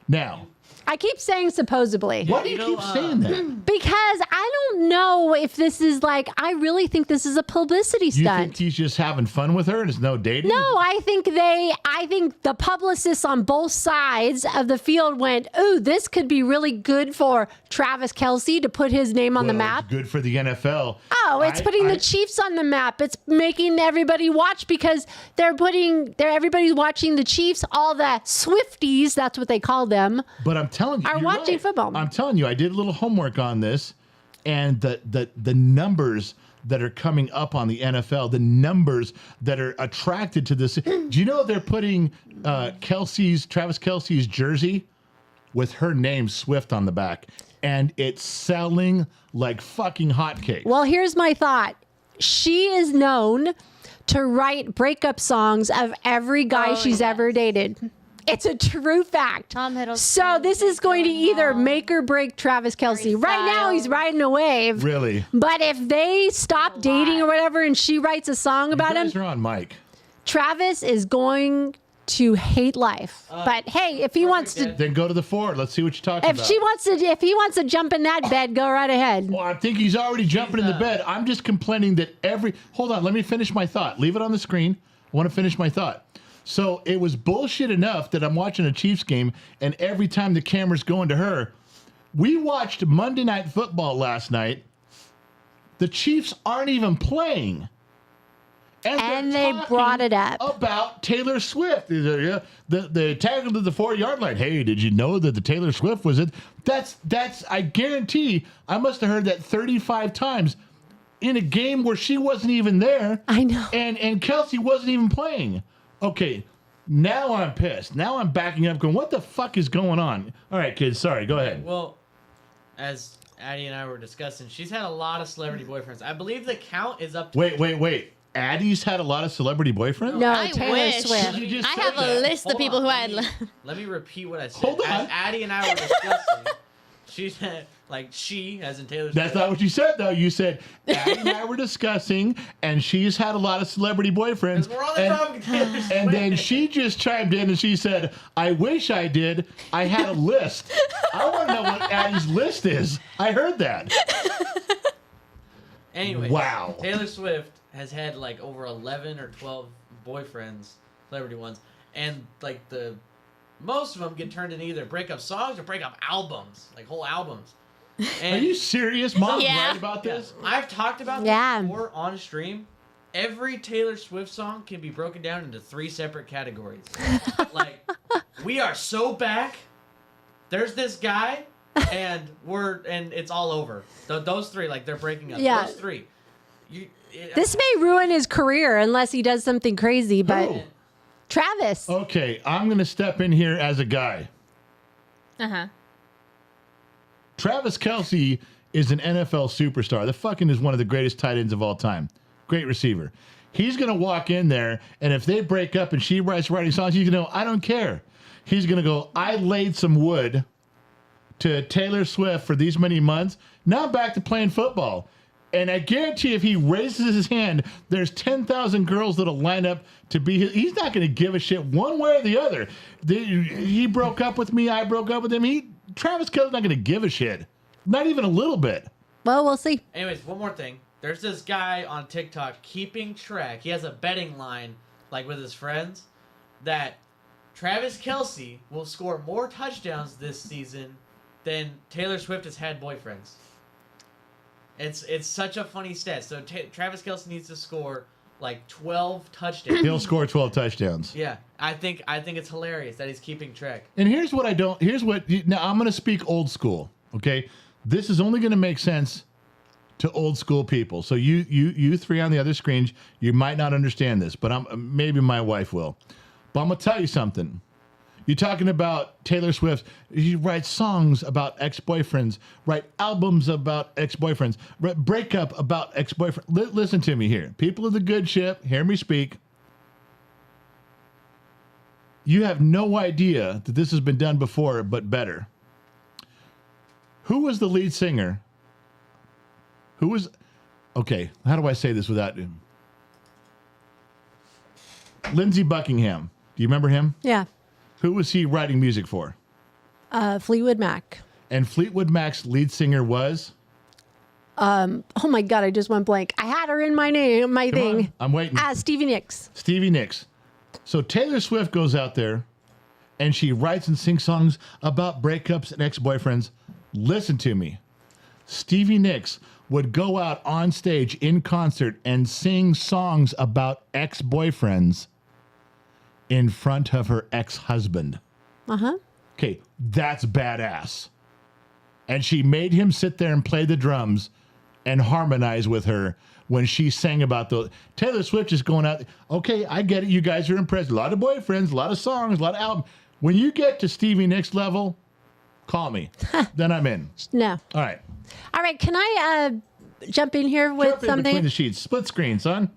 Now, I keep saying supposedly. why do you keep saying that? Because I don't know if this is I really think this is a publicity You stunt. think he's just having fun with her and it's no dating? No, I think the publicists on both sides of the field went, ooh, this could be really good for Travis Kelce to put his name on the Well, map. it's good for the NFL. Oh, it's putting the Chiefs on the map. It's making everybody watch because everybody's watching the Chiefs. All the Swifties, that's what they call them. But I'm telling you, Are you're watching right. football. I'm telling you, I did a little homework on this, and the numbers that are coming up on the NFL, the numbers that are attracted to this. Do you know they're putting Travis Kelce's jersey with her name Swift on the back, and it's selling like fucking hotcakes. Well, here's my thought. She is known to write breakup songs of every guy she's ever dated. It's a true fact. Tom Hiddleston, So this is going to either make or break Travis Kelce. Harry Right now, he's Styles. riding a wave. Really? But if they stop dating or whatever and she writes a song about You guys him, are on mic. Travis is going to hate life. But hey, if he wants to, Then go to the Ford. Let's see what you're talking if about. if he wants to jump in that bed, go right ahead. Well, I think he's already jumping in the bed. I'm just complaining that hold on, let me finish my thought. Leave it on the screen. I want to finish my thought. So it was bullshit enough that I'm watching a Chiefs game, and every time the camera's going to her, we watched Monday Night Football last night. The Chiefs aren't even playing. And they're they brought it up. about Taylor Swift. The tackled to the 4-yard line. Hey, did you know that the Taylor Swift was it? That's I guarantee I must have heard that 35 times in a game where she wasn't even there. I know. And Kelsey wasn't even playing. Okay, now I'm pissed. Now I'm backing up going, what the fuck is going on? All right, kids, sorry, go ahead. Well, as Addie and I were discussing, she's had a lot of celebrity boyfriends. I believe the count is up to... Wait. Addie's had a lot of celebrity boyfriends? No, I Taylor wish. Swift. You just I said have that. a list of people who I had. Let me repeat what I said. Hold on. As Addie and I were discussing, she said, like, she, as in Taylor Swift. That's not what you said, though. You said, Addie and I were discussing, and she's had a lot of celebrity boyfriends. We're on the topic of Taylor Swift. And then she just chimed in and she said, I wish I did. I had a list. I want to know what Addie's list is. I heard that. Anyway, Wow. Taylor Swift has had like over 11 or 12 boyfriends, celebrity ones, and like most of them get turned into either breakup songs or breakup albums, like whole albums. And Are you serious? Mom's Yeah. right about this? I've talked about this Yeah. before on stream. Every Taylor Swift song can be broken down into 3 separate categories. Like, we are so back. There's this guy, and it's all over. Those 3, like they're breaking up. Yeah. Those 3. This may ruin his career unless he does something crazy, but Who? Travis. Okay, I'm going to step in here as a guy. Uh-huh. Travis Kelce is an NFL superstar. The fucking is one of the greatest tight ends of all time. Great receiver. He's going to walk in there, and if they break up and she writes writing songs, he's going to go, I don't care. He's going to go, I laid some wood to Taylor Swift for these many months. Now I'm back to playing football. And I guarantee if he raises his hand, there's 10,000 girls that'll line up to be his. He's not going to give a shit one way or the other. He broke up with me. I broke up with him. Travis Kelce's not going to give a shit. Not even a little bit. Well, we'll see. Anyways, one more thing. There's this guy on TikTok keeping track. He has a betting line, like with his friends, that Travis Kelce will score more touchdowns this season than Taylor Swift has had boyfriends. It's such a funny stat. So Travis Kelce needs to score like 12 touchdowns. He'll score 12 touchdowns. Yeah, I think it's hilarious that he's keeping track. And here's what now I'm going to speak old school, okay? This is only going to make sense to old school people. So you 3 on the other screens, you might not understand this, but maybe my wife will. But I'm going to tell you something. You're talking about Taylor Swift. She writes songs about ex-boyfriends, write albums about ex-boyfriends, break up about ex-boyfriends. Listen to me here. People of the good ship, hear me speak. You have no idea that this has been done before, but better. Who was the lead singer? Okay, how do I say this without him? Lindsey Buckingham. Do you remember him? Yeah. Who was he writing music for? Fleetwood Mac. And Fleetwood Mac's lead singer was? Oh my God, I just went blank. I had her in my Come thing. on, I'm waiting. Stevie Nicks. Stevie Nicks. So Taylor Swift goes out there and she writes and sings songs about breakups and ex-boyfriends. Listen to me. Stevie Nicks would go out on stage in concert and sing songs about ex-boyfriends in front of her ex-husband. Uh-huh. Okay, that's badass. And she made him sit there and play the drums and harmonize with her when she sang about those. Taylor Swift is going out. Okay, I get it. You guys are impressed. A lot of boyfriends, a lot of songs, a lot of albums. When you get to Stevie Nicks level, call me. Then I'm in. No. All right. All right. Can I jump in here with Jump in something? between the sheets. Split screen, son.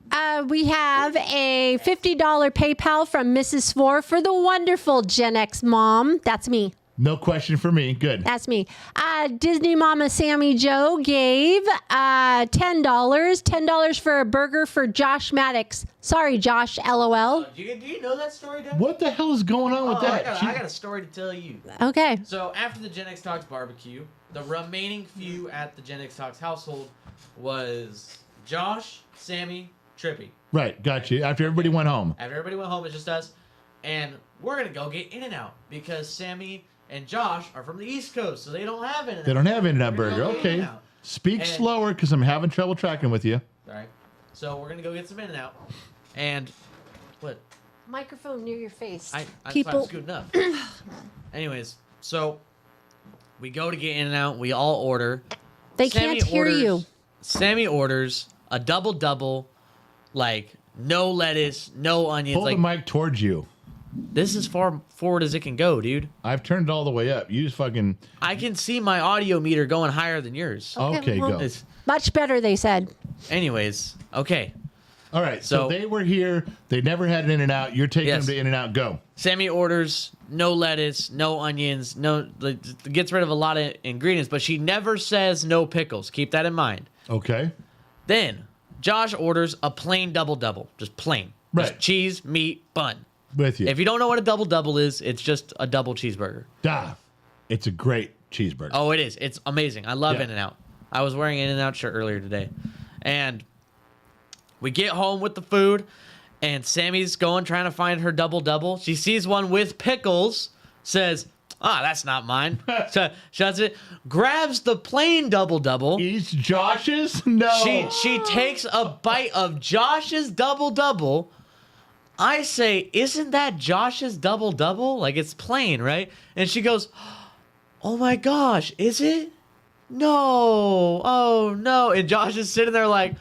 We have a $50 PayPal from Mrs. for the wonderful Gen X mom. That's me. No question for me. Good. That's me. Disney Mama Sammy Joe gave $10. $10 for a burger for Josh Maddox. Sorry, Josh, LOL. Do you know that story, Dad? What the hell is going on with that? I got a story to tell you. Okay. So after the Gen X Talks barbecue, the remaining few at the Gen X Talks household was Josh, Sammy, Trippy. Right. Got you. After everybody went home. After everybody went home, it's just us. And we're going to go get In-N-Out because Sammy and Josh are from the East Coast, so they don't have In-N-Out. They don't have In-N-Out We're gonna burger. go get Okay. In-N-Out. Speak And- slower because I'm having trouble tracking with you. All right. So we're going to go get some In-N-Out. And what? Microphone near your face. I'm People. scooting up. Anyways, so we go to get in and out. We all order. They Sammy can't hear you. Sammy orders a double, like no lettuce, no onions. Pull Like the mic towards you. this is far forward as it can go, dude. I've turned it all the way up. You just fucking. I can see my audio meter going higher than yours. Okay, well, go. It's, Much better, they said. anyways, okay. All right, so they were here. They never had an In-N-Out. You're taking Yes. them to In-N-Out. Go. Sammy orders no lettuce, no onions, gets rid of a lot of ingredients, but she never says no pickles. Keep that in mind. Okay. Then Josh orders a plain double, just plain. Right. Just cheese, meat, bun. With you. If you don't know what a double is, it's just a double cheeseburger. It's a great cheeseburger. Oh, it is. It's amazing. I love Yeah. In-N-Out. I was wearing an In-N-Out shirt earlier today. And we get home with the food, and Sammy's trying to find her double. She sees one with pickles, says, that's not mine. Shuts it, grabs the plain double. Eats Josh's? No. She takes a bite of Josh's double. I say, isn't that Josh's double? Like, it's plain, right? And she goes, oh my gosh, is it? No. Oh no. And Josh is sitting there like,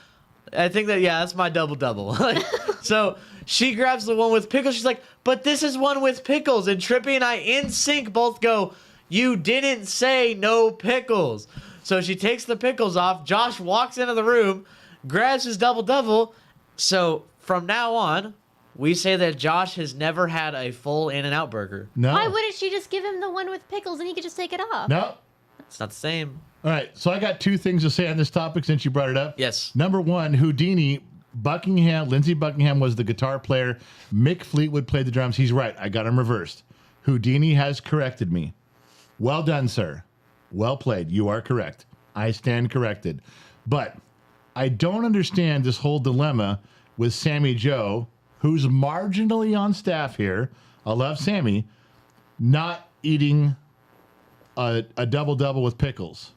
I think that's my double. Like, so she grabs the one with pickles. She's like, but this is one with pickles. And Trippy and I in sync both go, you didn't say no pickles. So she takes the pickles off. Josh walks into the room, grabs his double. So from now on, we say that Josh has never had a full In-N-Out burger. No. Why wouldn't she just give him the one with pickles and he could just take it off? No. It's not the same. All right, so I got two things to say on this topic since you brought it up. Yes. Number one, Houdini, Lindsey Buckingham was the guitar player. Mick Fleetwood played the drums. He's right. I got him reversed. Houdini has corrected me. Well done, sir. Well played. You are correct. I stand corrected. But I don't understand this whole dilemma with Sammy Joe, who's marginally on staff here. I love Sammy, not eating a double with pickles.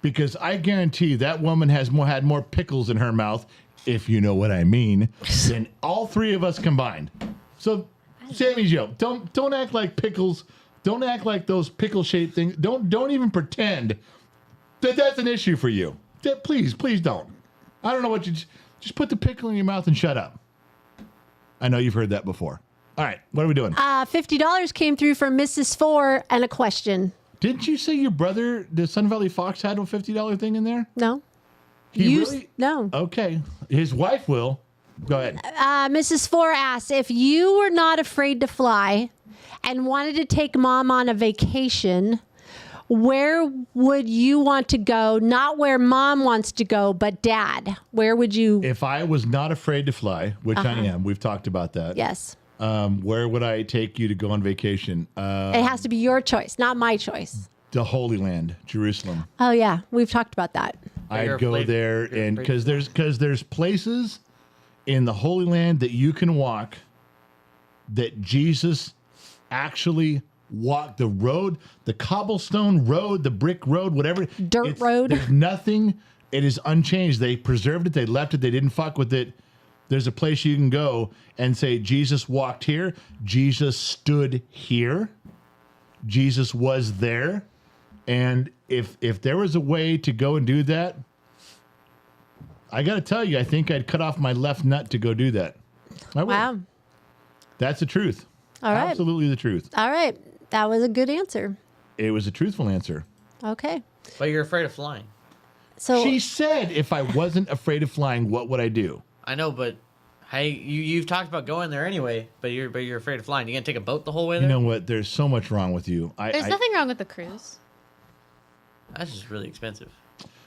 Because I guarantee that woman had more pickles in her mouth, if you know what I mean, than all three of us combined. So, Sammy Joe, don't act like pickles. Don't act like those pickle-shaped things. Don't even pretend that that's an issue for you. Please don't. I don't know what you just put the pickle in your mouth and shut up. I know you've heard that before. All right, what are we doing? $50 came through from Mrs. Four and a question. Didn't you say your brother, the Sun Valley Fox, had a $50 thing in there? No. Really? No. Okay. His wife will. Go ahead. Mrs. Four asks, if you were not afraid to fly and wanted to take mom on a vacation, where would you want to go? Not where mom wants to go, but dad. Where would you? If I was not afraid to fly, which I am, we've talked about that. Yes. Where would I take you to go on vacation? It has to be your choice, not my choice. The Holy Land, Jerusalem. Oh, yeah. We've talked about that. I'd go there, and because there's places in the Holy Land that you can walk that Jesus actually walked, the road, the cobblestone road, the brick road, whatever. Dirt road. There's nothing. It is unchanged. They preserved it. They left it. They didn't fuck with it. There's a place you can go and say, Jesus walked here. Jesus stood here. Jesus was there. And if there was a way to go and do that, I got to tell you, I think I'd cut off my left nut to go do that. I would. Wow. That's the truth. All right. Absolutely the truth. All right. That was a good answer. It was a truthful answer. Okay. But you're afraid of flying. So She said if I wasn't afraid of flying, what would I do? I know, but hey, you've talked about going there anyway. But you're afraid of flying. You gonna take a boat the whole way You there? know what? There's so much wrong with you. There's nothing wrong with the cruise. That's just really expensive.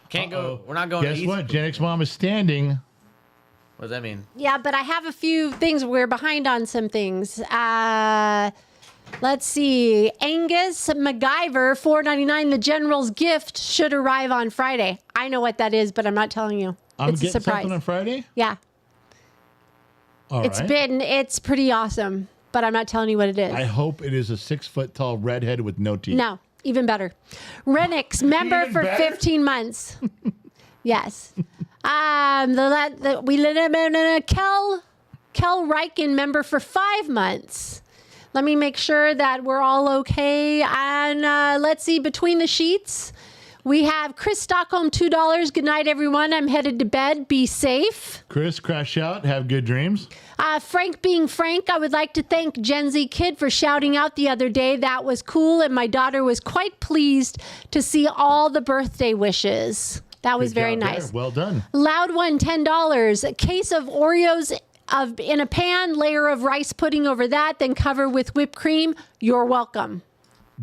Can't Uh-oh. go. We're not going. Guess to East. what? Gen X Mom is standing. What does that mean? yeah, but I have a few things. We're behind on some things. Let's see. Angus MacGyver, $4.99. The General's gift should arrive on Friday. I know what that is, but I'm not telling you. I'm It's a getting surprise. something on Friday. Yeah, All it's right. it's pretty awesome, but I'm not telling you what it is. I hope it is a 6-foot tall redhead with no teeth. No, even better. Renix, member Even for better? 15 months. Yes. We let him in a Kel. Kel Riken, member for 5 months. Let me make sure that we're all okay. And let's see, between the sheets, we have Chris Stockholm, $2. Good night, everyone. I'm headed to bed. Be safe. Chris, crash out. Have good dreams. Frank being Frank, I would like to thank Gen Z Kid for shouting out the other day. That was cool, and my daughter was quite pleased to see all the birthday wishes. That was Good very job there. nice. Well done. Loud one, $10. A case of Oreos in a pan, layer of rice pudding over that, then cover with whipped cream. You're welcome.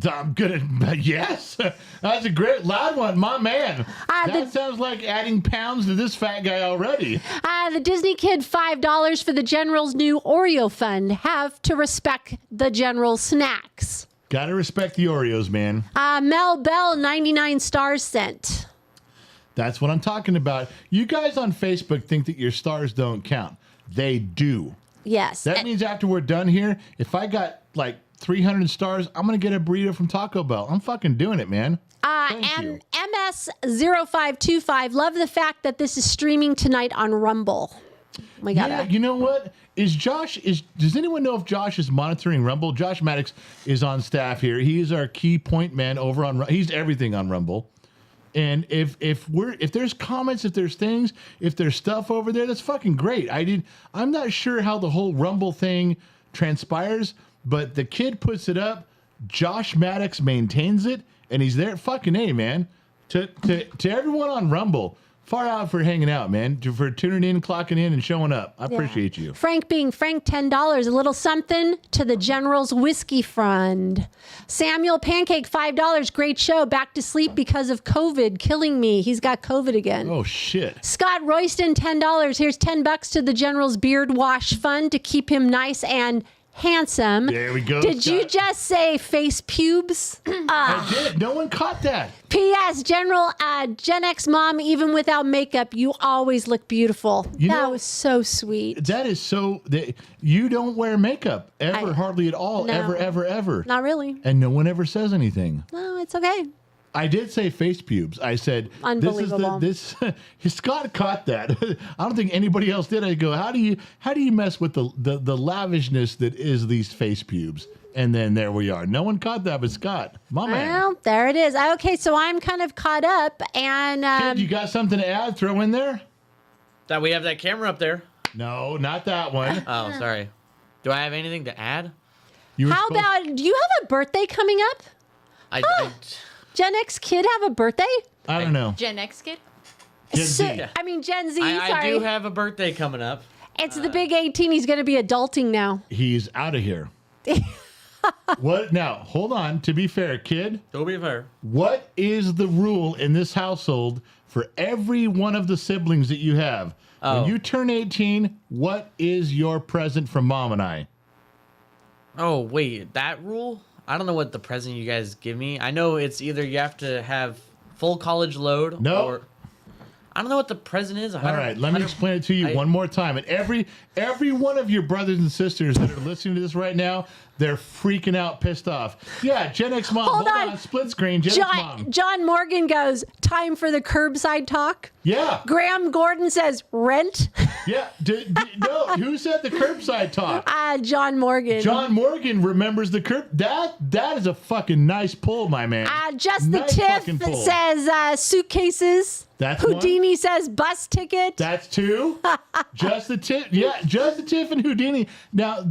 I'm gonna, yes. That's a great loud one, my man. That sounds like adding pounds to this fat guy already. The Disney Kid, $5 for the General's new Oreo fund. Have to respect the General's snacks. Gotta respect the Oreos, man. Mel Bell, 99 stars sent. That's what I'm talking about. You guys on Facebook think that your stars don't count. They do. Yes. That means after we're done here, if I got like 300 stars, I'm going to get a burrito from Taco Bell. I'm fucking doing it, man. Thank you. MS0525, love the fact that this is streaming tonight on Rumble. We got Yeah, you know what? Does anyone know if Josh is monitoring Rumble? Josh Maddox is on staff here. He is our key point man over on, he's everything on Rumble. And if there's comments, if there's things, if there's stuff over there, that's fucking great. I'm not sure how the whole Rumble thing transpires, but the kid puts it up. Josh Maddox maintains it, and he's there. Fucking A, man. To everyone on Rumble, far out for hanging out, man. For tuning in, clocking in, and showing up. I appreciate you. Frank being Frank, $10. A little something to the General's Whiskey Fund. Samuel Pancake, $5. Great show. Back to sleep because of COVID killing me. He's got COVID again. Oh, shit. Scott Royston, $10. Here's $10 to the General's Beard Wash Fund to keep him nice and handsome. There we go. Did Scott. you just say face pubes? I did. No one caught that. P.S. General, Gen X mom, even without makeup, you always look beautiful. That was so sweet. That is so. You don't wear makeup ever, hardly at all, No. ever. Not really. And no one ever says anything. No, it's okay. I did say face pubes. I said, Unbelievable. Scott caught that. I don't think anybody else did. I go, how do you mess with the lavishness that is these face pubes? And then there we are. No one caught that but Scott. My man. Well, there it is. Okay, so I'm kind of caught up. And Kid, you got something to add? Throw in there? That we have that camera up there. No, not that one. Oh, sorry. Do I have anything to add? how about, do you have a birthday coming up? I Gen X kid have a birthday? I don't know. Gen X kid? Gen Z. I mean, Gen Z, I sorry. do have a birthday coming up. It's the big 18. He's going to be adulting now. He's out of here. What? Now, hold on. To be fair, kid, To be fair. what is the rule in this household for every one of the siblings that you have? When you turn 18, what is your present from Mom and I? Oh, wait. That rule? I don't know what the present you guys give me. I know it's either you have to have full college load or... I don't know what the present is. All right, let me explain it to you one more time. And every one of your brothers and sisters that are listening to this right now, they're freaking out, pissed off. Yeah, Gen X mom. Hold on. Split screen. Gen X mom. John Morgan goes, time for the curbside talk. Yeah. Graham Gordon says, rent. Yeah. No, who said the curbside talk? John Morgan. John Morgan remembers the curb. That is a fucking nice pull, my man. Just the Nice fucking Tiff pull. says suitcases. That's Houdini says bus ticket. That's two. Just the Tiff. Yeah, just the Tiff and Houdini. Now,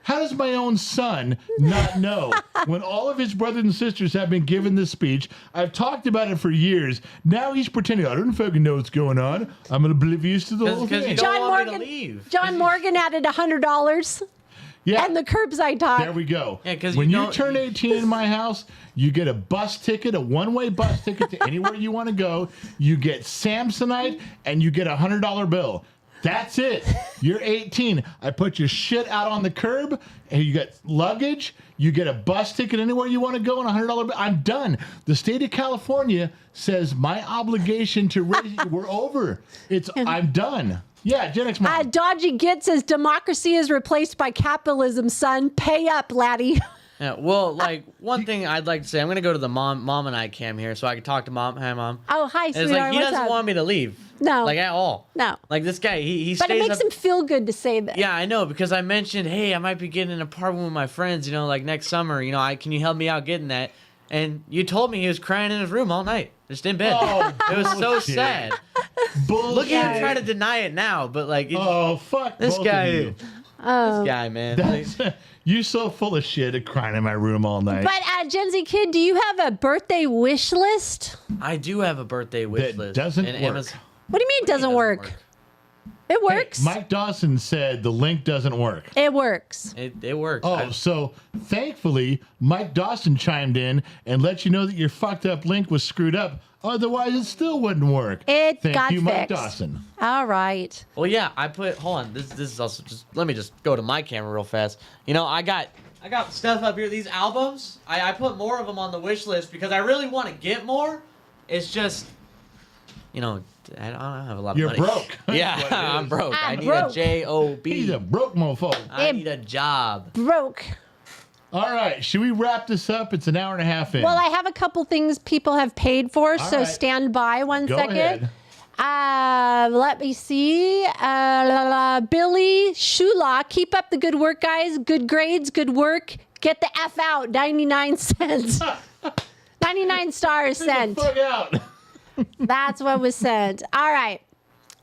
how does my own son not know when all of his brothers and sisters have been given this speech? I've talked about it for years. Now he's pretending, I don't fucking know what's going on. I'm oblivious to the whole Because thing. you don't want me to leave. John Morgan added $100 Yeah. and the curbside talk. There we go. Yeah, 'cause when you you don't- turn 18 in my house, you get a bus ticket, a one-way bus ticket to anywhere you want to go. You get Samsonite, and you get a $100 bill. That's it. You're 18. I put your shit out on the curb, and you get luggage. You get a bus ticket anywhere you want to go, and a $100 bill. I'm done. The state of California says my obligation to raise you. We're over. I'm done. Yeah, Gen X mom. Dodgy Git says democracy is replaced by capitalism, son. Pay up, laddie. Yeah, well, like, one thing I'd like to say, I'm going to go to the mom and I cam here so I can talk to Mom. Hi, Mom. Oh, hi, And sweetheart. it's like, he What's doesn't up? want me to leave. No. Like at all. No. Like this guy, he But stays it makes up. him feel good to say this. Yeah, I know, because I mentioned, hey, I might be getting an apartment with my friends, like next summer. Can you help me out getting that? And you told me he was crying in his room all night, just in bed. Oh, it was so bullshit. sad. Bullshit. Look at him try to deny it now, but like, Oh, fuck this both guy, of you. Oh. this guy, man. That's, you're so full of shit at crying in my room all night. But Gen Z Kid, do you have a birthday wish list? I do have a birthday wish That list. doesn't and work. Amazon- What do you mean it doesn't work? It Hey, works. Mike Dawson said the link doesn't work. It works. It works. Oh, so thankfully, Mike Dawson chimed in and let you know that your fucked up link was screwed up. Otherwise, it still wouldn't work. It Thank got you, Mike fixed. Dawson. All right. Well, yeah, hold on. This is also just, let me just go to my camera real fast. I got stuff up here. These albums, I put more of them on the wish list because I really want to get more. It's just, I don't have a lot of You're money. broke. Yeah, That's what it I'm is. broke. I'm I need broke. a J-O-B. He's a broke mofo. I need a job. Broke. All right, should we wrap this up? It's an hour and a half in. Well, I have a couple things people have paid for, so right. stand by one Go second. ahead. Let me see. Billy Shula, keep up the good work, guys. Good grades, good work. Get the F out. 99 cents. 99 stars sent. Fuck out. That's what was sent. All right.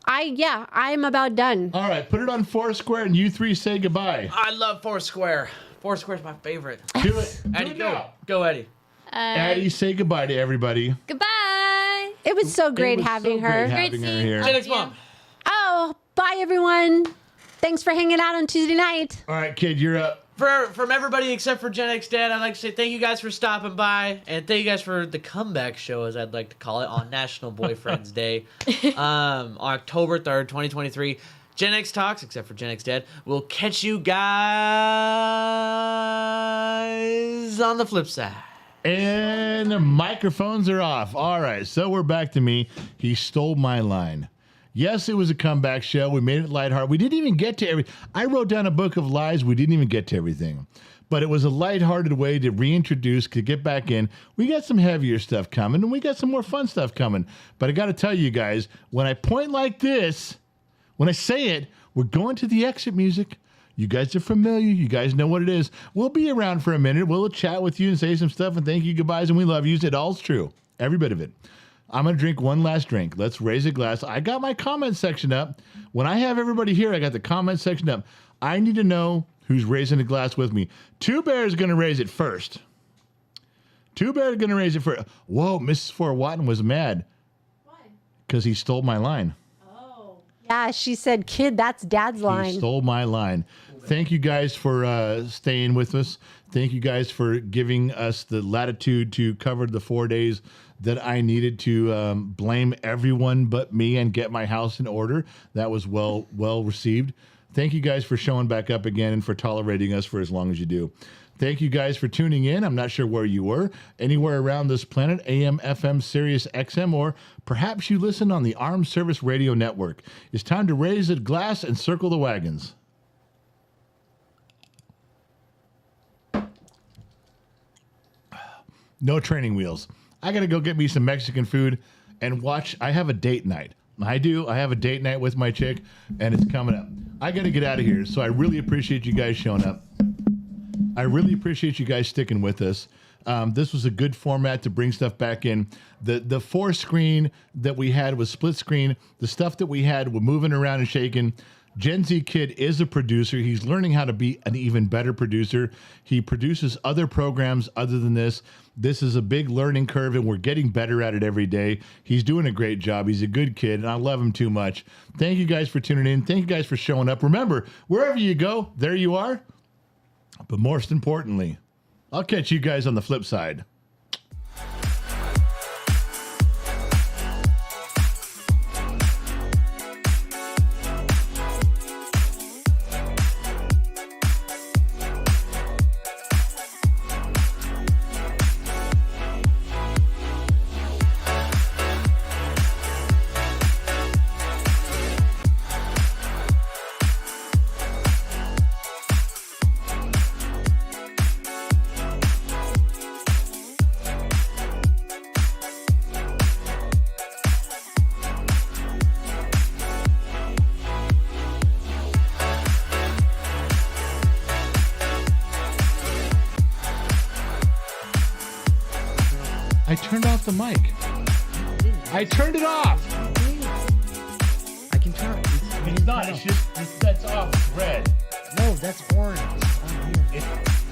I'm about done. All right, put it on Foursquare and you three say goodbye. I love Foursquare. Foursquare's my favorite. Do it. Eddie, Do it go. now. Go, Eddie. Addie, say goodbye to everybody. Goodbye. It was so great It was having so her. Great having her seeing here. you. Gen X Mom. Oh, bye, everyone. Thanks for hanging out on Tuesday night. All right, kid, you're up. From everybody except for Gen X Dad, I'd like to say thank you guys for stopping by, and thank you guys for the comeback show, as I'd like to call it, on National Boyfriend's Day, on October 3rd, 2023. Gen X Talks, except for Gen X Dad, we'll catch you guys on the flip side. And the microphones are off. All right, so we're back to me. He stole my line. Yes, it was a comeback show. We made it lighthearted. We didn't even get to everything. I wrote down a book of lies. We didn't even get to everything. But it was a lighthearted way to reintroduce, to get back in. We got some heavier stuff coming, and we got some more fun stuff coming. But I got to tell you guys, when I point like this, when I say it, we're going to the exit music. You guys are familiar. You guys know what it is. We'll be around for a minute. We'll chat with you and say some stuff and thank you, goodbyes, and we love you. It all's true. Every bit of it. I'm going to drink one last drink. Let's raise a glass. I got my comment section up. When I have everybody here, I got the comment section up. I need to know who's raising a glass with me. Two Bears going to raise it first. Two Bears going to raise it first. Whoa, Mrs. Fort Watton was mad. Why? Because he stole my line. Yeah, she said, kid, that's dad's He line. stole my line. Thank you guys for staying with us. Thank you guys for giving us the latitude to cover the 4 days that I needed to blame everyone but me and get my house in order. That was well received. Thank you guys for showing back up again and for tolerating us for as long as you do. Thank you guys for tuning in. I'm not sure where you were, anywhere around this planet, AM, FM, Sirius XM, or perhaps you listen on the Armed Service Radio Network. It's time to raise a glass and circle the wagons. No training wheels. I got to go get me some Mexican food and watch. I have a date night. I do. I have a date night with my chick, and it's coming up. I got to get out of here. So I really appreciate you guys showing up. I really appreciate you guys sticking with us. This was a good format to bring stuff back in. The 4-screen that we had was split screen. The stuff that we had were moving around and shaking. Gen Z Kid is a producer. He's learning how to be an even better producer. He produces other programs other than this. This is a big learning curve, and we're getting better at it every day. He's doing a great job. He's a good kid, and I love him too much. Thank you guys for tuning in. Thank you guys for showing up. Remember, wherever you go, there you are. But most importantly, I'll catch you guys on the flip side. I turned off the mic. I turned it off. I can turn. It's not. It's just that's off. It's red. No, that's orange. It's on here.